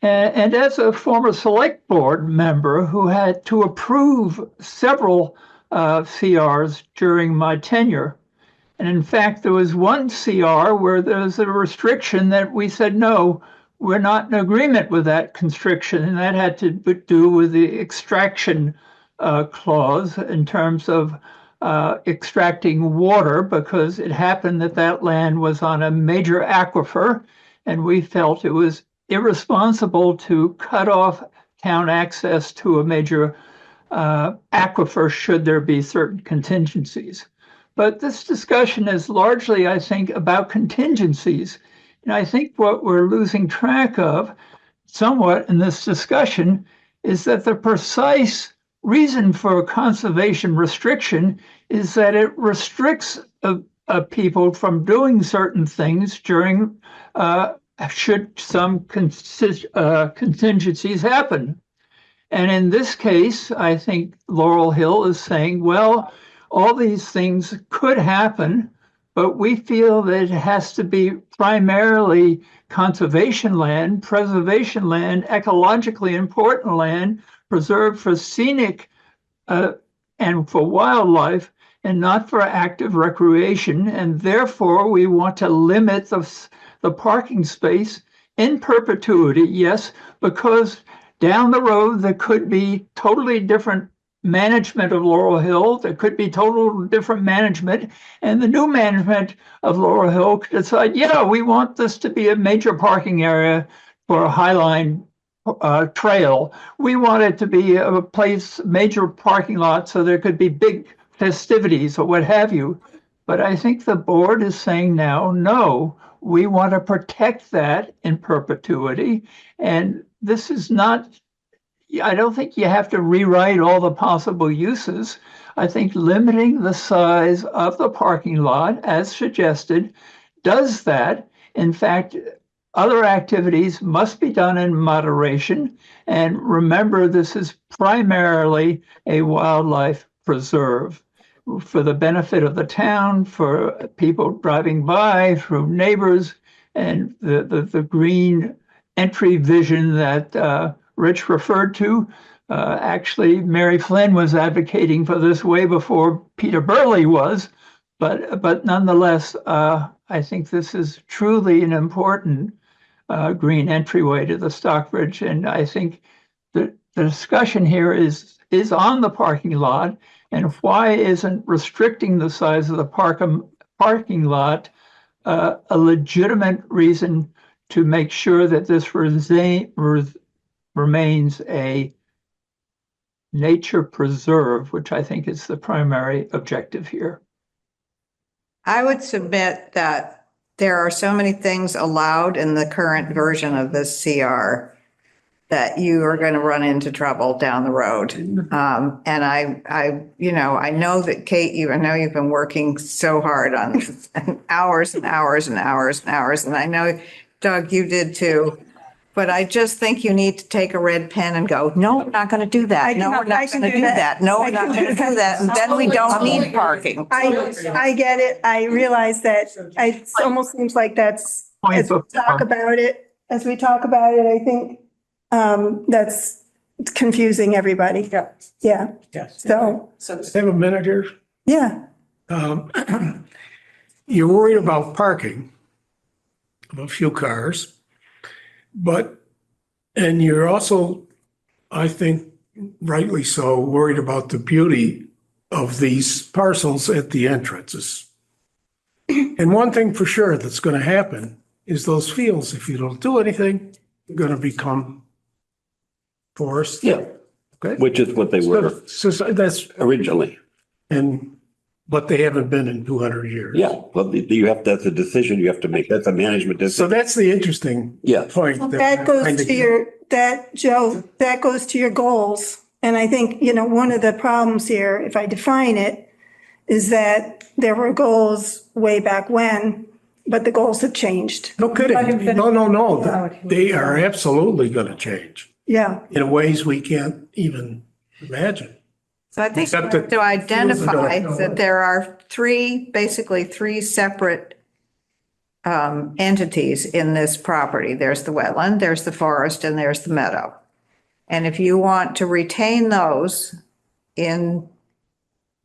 and as a former select board member who had to approve several CRs during my tenure. And in fact, there was one CR where there was a restriction that we said, no, we're not in agreement with that constriction. And that had to do with the extraction clause in terms of extracting water, because it happened that land was on a major aquifer, and we felt it was irresponsible to cut off town access to a major aquifer should there be certain contingencies. But this discussion is largely, I think, about contingencies. And I think what we're losing track of somewhat in this discussion is that the precise reason for conservation restriction is that it restricts people from doing certain things during should some contingencies happen. And in this case, I think Laurel Hill is saying, well, all these things could happen, but we feel that it has to be primarily conservation land, preservation land, ecologically important land, preserved for scenic and for wildlife, and not for active recreation. And therefore, we want to limit the parking space in perpetuity, yes, because down the road, there could be totally different management of Laurel Hill. There could be total different management, and the new management of Laurel Hill could decide, yeah, we want this to be a major parking area for a Highline trail. We want it to be a place, major parking lot, so there could be big festivities or what have you. But I think the board is saying now, no, we want to protect that in perpetuity. And this is not, I don't think you have to rewrite all the possible uses. I think limiting the size of the parking lot, as suggested, does that. In fact, other activities must be done in moderation. And remember, this is primarily a wildlife preserve for the benefit of the town, for people driving by, for neighbors, and the green entry vision that Rich referred to. Actually, Mary Flynn was advocating for this way before Peter Burley was. But nonetheless, I think this is truly an important green entryway to the Stockbridge. And I think the discussion here is on the parking lot, and why isn't restricting the size of the parking lot a legitimate reason to make sure that this remains a nature preserve, which I think is the primary objective here. I would submit that there are so many things allowed in the current version of this CR that you are going to run into trouble down the road. And I know that Kate, I know you've been working so hard on this, and hours and hours and hours and hours. And I know, Doug, you did too. But I just think you need to take a red pen and go, no, we're not going to do that. No, we're not going to do that. No, we're not going to do that. And then we don't need parking. I get it. I realize that it almost seems like that's, as we talk about it, I think that's confusing everybody. Yeah. Yeah. Yes. So. I have a minute here. Yeah. You're worried about parking of a few cars, and you're also, I think, rightly so, worried about the beauty of these parcels at the entrances. And one thing for sure that's going to happen is those fields, if you don't do anything, are going to become forest. Yeah. Okay. Which is what they were So that's originally. But they haven't been in 200 years. Yeah, well, that's a decision you have to make. That's a management decision. So that's the interesting point. Well, that goes to your goals. And I think, one of the problems here, if I define it, is that there were goals way back when, but the goals have changed. No kidding. No. They are absolutely going to change. Yeah. In ways we can't even imagine. So I think to identify that there are basically three separate entities in this property. There's the wetland, there's the forest, and there's the meadow. And if you want to retain those in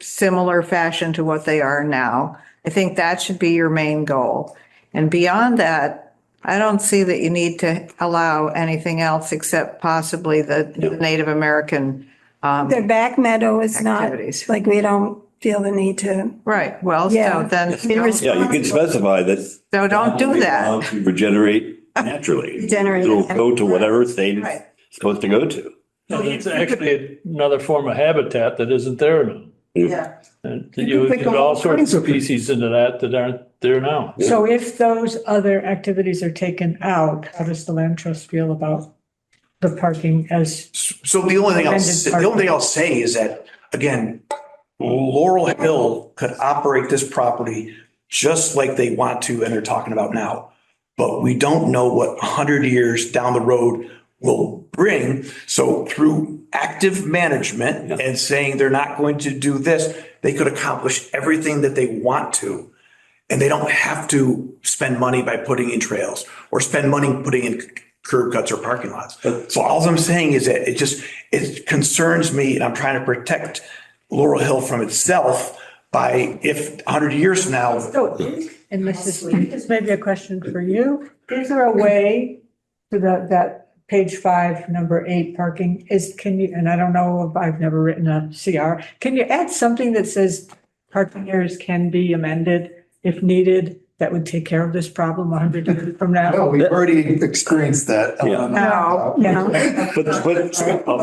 similar fashion to what they are now, I think that should be your main goal. And beyond that, I don't see that you need to allow anything else except possibly the Native American The back meadow is not, activities. like, we don't feel the need to. Right, well, Yeah. so then. Yeah, you can specify that. So don't do that. To regenerate naturally. Regenerate. It'll go to whatever state it's Right. supposed to go to. It's actually another form of habitat that isn't there now. Yeah. And you get all sorts of species into that aren't there now. So if those other activities are taken out, how does the land trust feel about the parking as? So the only thing I'll say is that, again, Laurel Hill could operate this property just like they want to and they're talking about now. But we don't know what 100 years down the road will bring. So through active management and saying they're not going to do this, they could accomplish everything that they want to. And they don't have to spend money by putting in trails or spend money putting in curb cuts or parking lots. So all I'm saying is that it concerns me, and I'm trying to protect Laurel Hill from itself by, if 100 years from now. So, and this is maybe a question for you. Is there a way so that page 5, number 8, parking and I don't know if I've never written a CR. Can you add something that says parking areas can be amended if needed? That would take care of this problem 100 years from now. No, we've already experienced that. No. You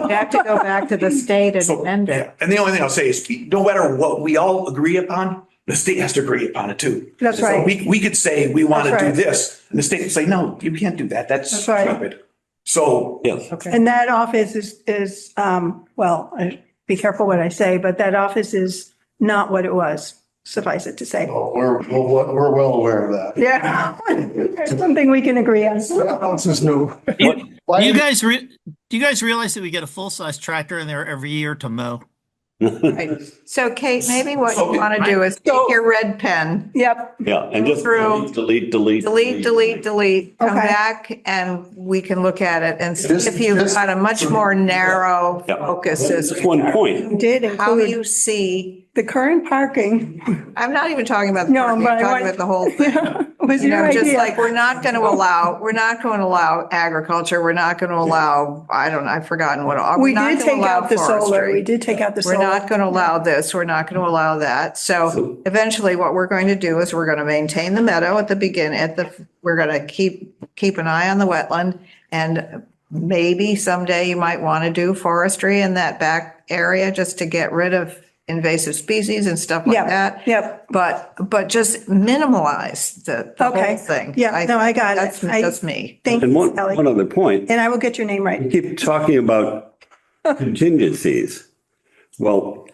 have to go back to the state and amend it. And the only thing I'll say is, no matter what we all agree upon, the state has to agree upon it too. That's So right. we could say, we want to That's do right. this, and the state would say, no, you can't do that. That's That's right. stupid. So, Yes. Okay. And that office is, well, be careful what I say, but that office is not what it was, suffice it to say. Oh, we're well aware of that. Yeah, it's something we can agree on. What else is new? Do you guys realize that we get a full-size tractor in there every year to mow? Right. So Kate, maybe what you want to do is take your red pen, Yep, Yeah, and just Through- delete. come Okay. back and we can look at it and see Just- if you've just- got a much more narrow Yep. focus as Just one point. we did how include you see, the current parking. I'm not even talking about the No, parking, but I'm I talking want- about the whole thing. Was You your know, just idea. like, we're not going to allow agriculture. We're not going to allow, I've forgotten what. We we're not did gonna take allow out the solar. forestry. We did take out the We're solar. not going to allow this. We're not going to allow that. So eventually what we're going to do is we're going to maintain the meadow at the beginning, we're going to keep an eye on the wetland. And maybe someday you might want to do forestry in that back area just to get rid of invasive species and stuff like Yep, that. yep. But just minimalize the whole Okay. thing. Yeah, no, I got it. That's I- just me. Thank And you, one Sally. other point, And I will get your name you right. keep talking about contingencies. Well,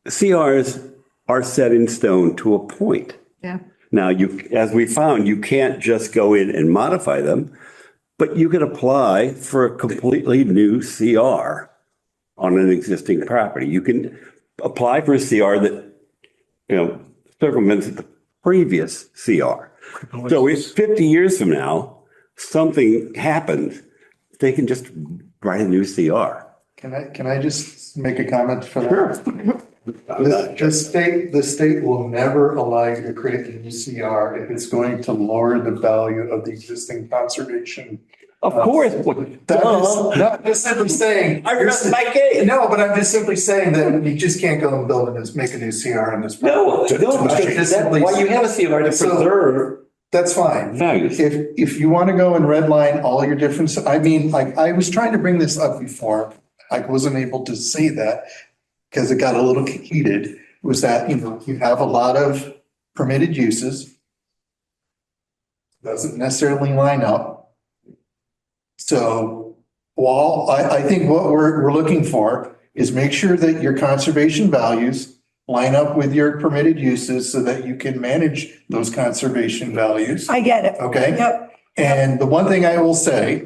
CRs are set in stone to a point. Yeah. Now, as we found, you can't just go in and modify them, but you can apply for a completely new CR on an existing property. You can apply for a CR that, circumvents the previous CR. So if 50 years from now, something happens, they can just write a new CR. Can I just make a comment for that? The state will never allow you to create a new CR if it's going to lower the value of the existing conservation. Of course. That is, not just simply saying. I rest my case. No, but I'm just simply saying that you just can't go and build and make a new CR in this. No, because that's why you have a CR to preserve. That's fine. Values. If you want to go and redline all your different, I was trying to bring this up before. I wasn't able to say that because it got a little heated, was that, you have a lot of permitted uses. Doesn't necessarily line up. So, I think what we're looking for is make sure that your conservation values line up with your permitted uses so that you can manage those conservation values. I get it. Okay? Yep. And the one thing I will say,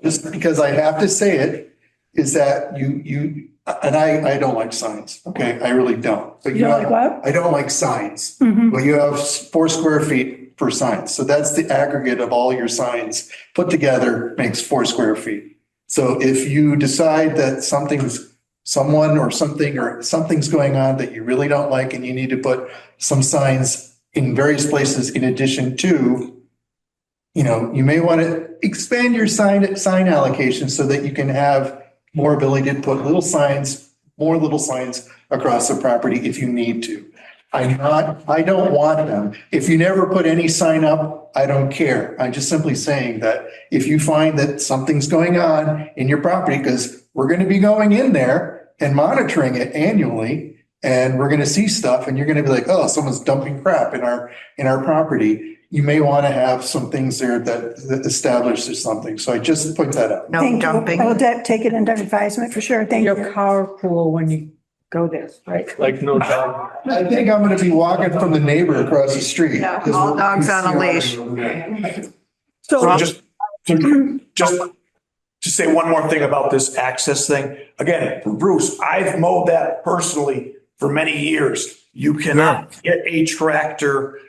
just because I have to say it, is that and I don't like signs, okay? I really don't. But You don't like what? I don't like signs. Mhm. Well, you have 4 square feet per sign. So that's the aggregate of all your signs put together makes 4 square feet. So if you decide that something's going on that you really don't like and you need to put some signs in various places in addition to, you may want to expand your sign allocation so that you can have more ability to put more little signs across the property if you need to. I don't want them. If you never put any sign up, I don't care. I'm just simply saying that if you find that something's going on in your property, because we're going to be going in there and monitoring it annually, and we're going to see stuff and you're going to be like, oh, someone's dumping crap in our property. You may want to have some things there that establishes something. So I just point that out. Thank you. I will take it under advisement for sure. Thank you. Carpool when you go there, right? Like no dog. I think I'm going to be walking from the neighbor across the street. Yeah, all dogs on a leash. So just to say one more thing about this access thing. Again, Bruce, I've mowed that personally for many years. You cannot get a tractor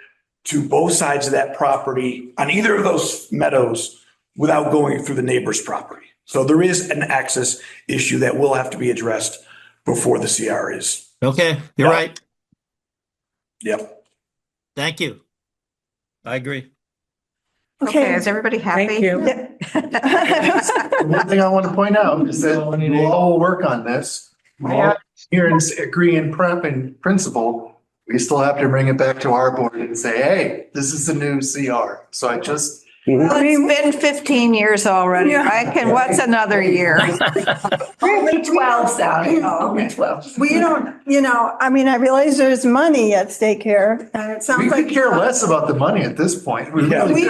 to both sides of that property on either of those meadows without going through the neighbor's property. So there is an access issue that will have to be addressed before the CR is. Okay, you're right. Yep. Thank you. I agree. Okay, is everybody happy? Thank you. Yeah. One thing I want to point out is that we all will work on this. We all here and agree in principle. We still have to bring it back to our board and say, hey, this is the new CR. So I just. Well, it's been 15 years already, right? And what's another year? Only 12, Sally, only 12. We don't, I mean, I realize there's money at stake here, and it sounds We like. could care less about the money at this point. We really We do.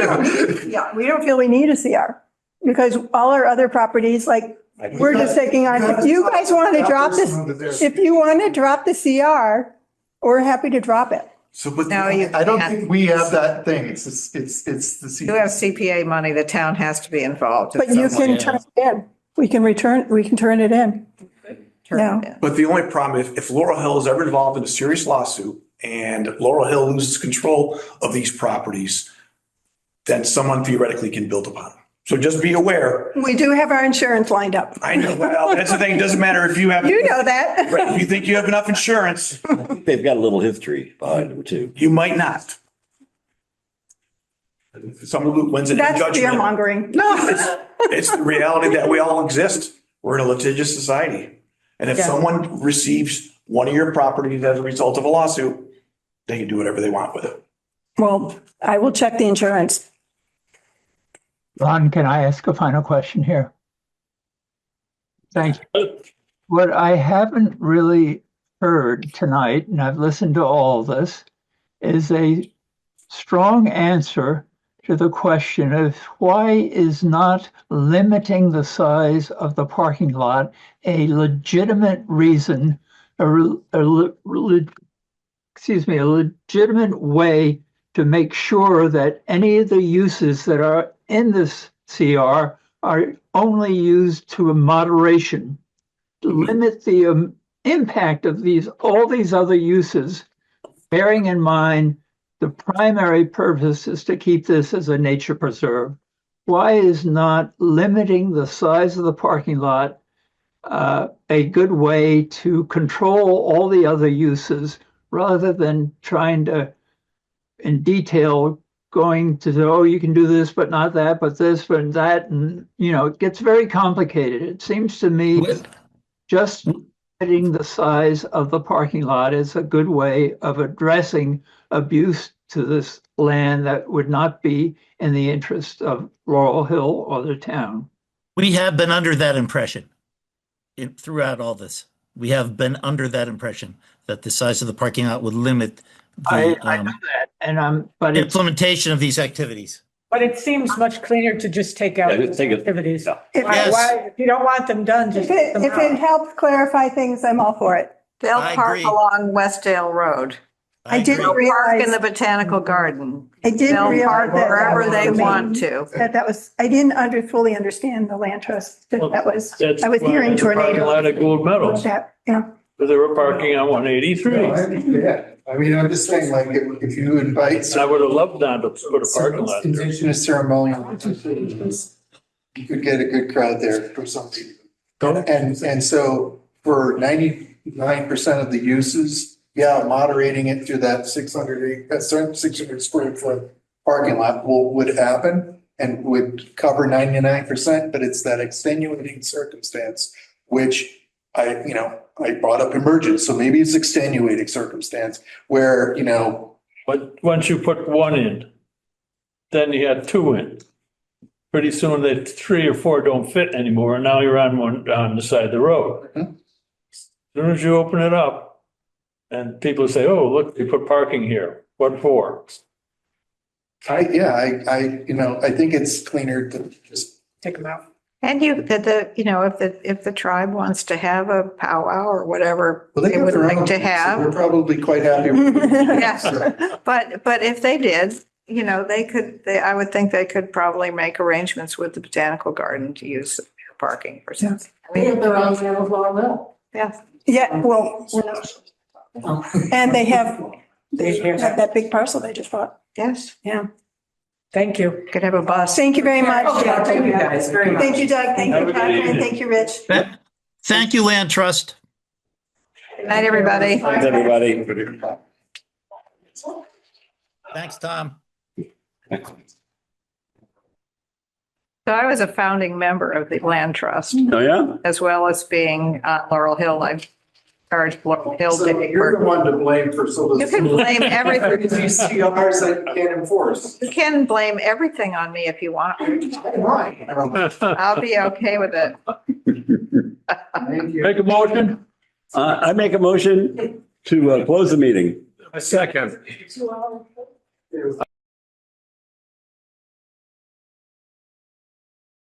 don't, we don't feel we need a CR, because all our other properties, like, we're just taking on, if you guys want to drop this, if you want to drop the CR, we're happy to drop it. So, but No, you I don't can't. think we have that thing. It's the. You have CPA money, the town has to be involved. But you can turn it in. We can turn it in. No. But the only problem, if Laurel Hill is ever involved in a serious lawsuit and Laurel Hill loses control of these properties, then someone theoretically can build upon them. So just be aware. We do have our insurance lined up. I know, well, that's the thing. It doesn't matter if you have. You know that. Right, if you think you have enough insurance. They've got a little history behind them too. You might not. Someone wins it in That's judgment. fear mongering. No, it's the reality that we all exist. We're in a litigious society. And if Yeah. someone receives one of your properties as a result of a lawsuit, they can do whatever they want with it. Well, I will check the insurance. Ron, can I ask a final question here? Thank you. What I haven't really heard tonight, and I've listened to all this, is a strong answer to the question of why is not limiting the size of the parking lot a legitimate reason, a legitimate way to make sure that any of the uses that are in this CR are only used to a moderation, to limit the impact of all these other uses, bearing in mind the primary purpose is to keep this as a nature preserve. Why is not limiting the size of the parking lot a good way to control all the other uses rather than trying to, in detail, going to say, oh, you can do this, but not that, but this, but that. And, it gets very complicated. It seems to me just limiting the size of the parking lot is a good way of addressing abuse to this land that would not be in the interest of Laurel Hill or the town. We have been under that impression throughout all this. We have been under that impression that the size of the parking lot would limit the I know that, and but implementation of these activities. But it seems much cleaner to just take out these activities. If you don't want them done, just take them If it out. helps clarify things, I'm all for it. They'll I park agree. along Westdale Road. I didn't They'll park realize, in the botanical garden. I didn't They'll realize park that. wherever they that was- want to. That was, I didn't fully understand the land trust. That was, That's I was why hearing there's a parking tornado. lot at Gold Meadows, That, yeah. because they were parking on 183. Yeah, I mean, I'm just saying, like, if you invite. I would have loved not to put a parking lot there. Indigenous ceremonial. You could get a good crowd there for some reason. And so for 99% of the uses, yeah, moderating it to that 600 square foot parking lot would happen and would cover 99%, but it's that extenuating circumstance, which I brought up emergence. So maybe it's extenuating circumstance where, But once you put one in, then you had two in. Pretty soon that 3 or 4 don't fit anymore, and now you're on one on the side of the road. Mhm. As soon as you open it up, and people say, oh, look, they put parking here. What for? I think it's cleaner to just. Take them out. And if the tribe wants to have a powwow or whatever Well, they got would their like own to thing, so have. We're probably quite happy. with it. Yes, but if they did, I would think they could probably make arrangements with the botanical garden to use parking or something. They have their own sale of Laurel Hill. Yeah. Yeah, well, and they have that big parcel they just bought. Yes. Yeah. Thank you. Could have a bus. Thank you very much. Okay, thank you guys very much. Thank you, Doug. Thank Have you, a good Catherine. evening. Thank you, Rich. Thank you, Land Trust. Good night, everybody. Thanks, everybody. Thanks, Tom. So I was a founding member of the Land Trust, Oh, yeah? as well as being on Laurel Hill. I've charged Laurel Hill. So you're the one to blame for some of the. You can blame everything. These CRs that you can't enforce. You can blame everything on me if you want. Right. I'll be okay with it. Make a motion? I make a motion to close the meeting. A second.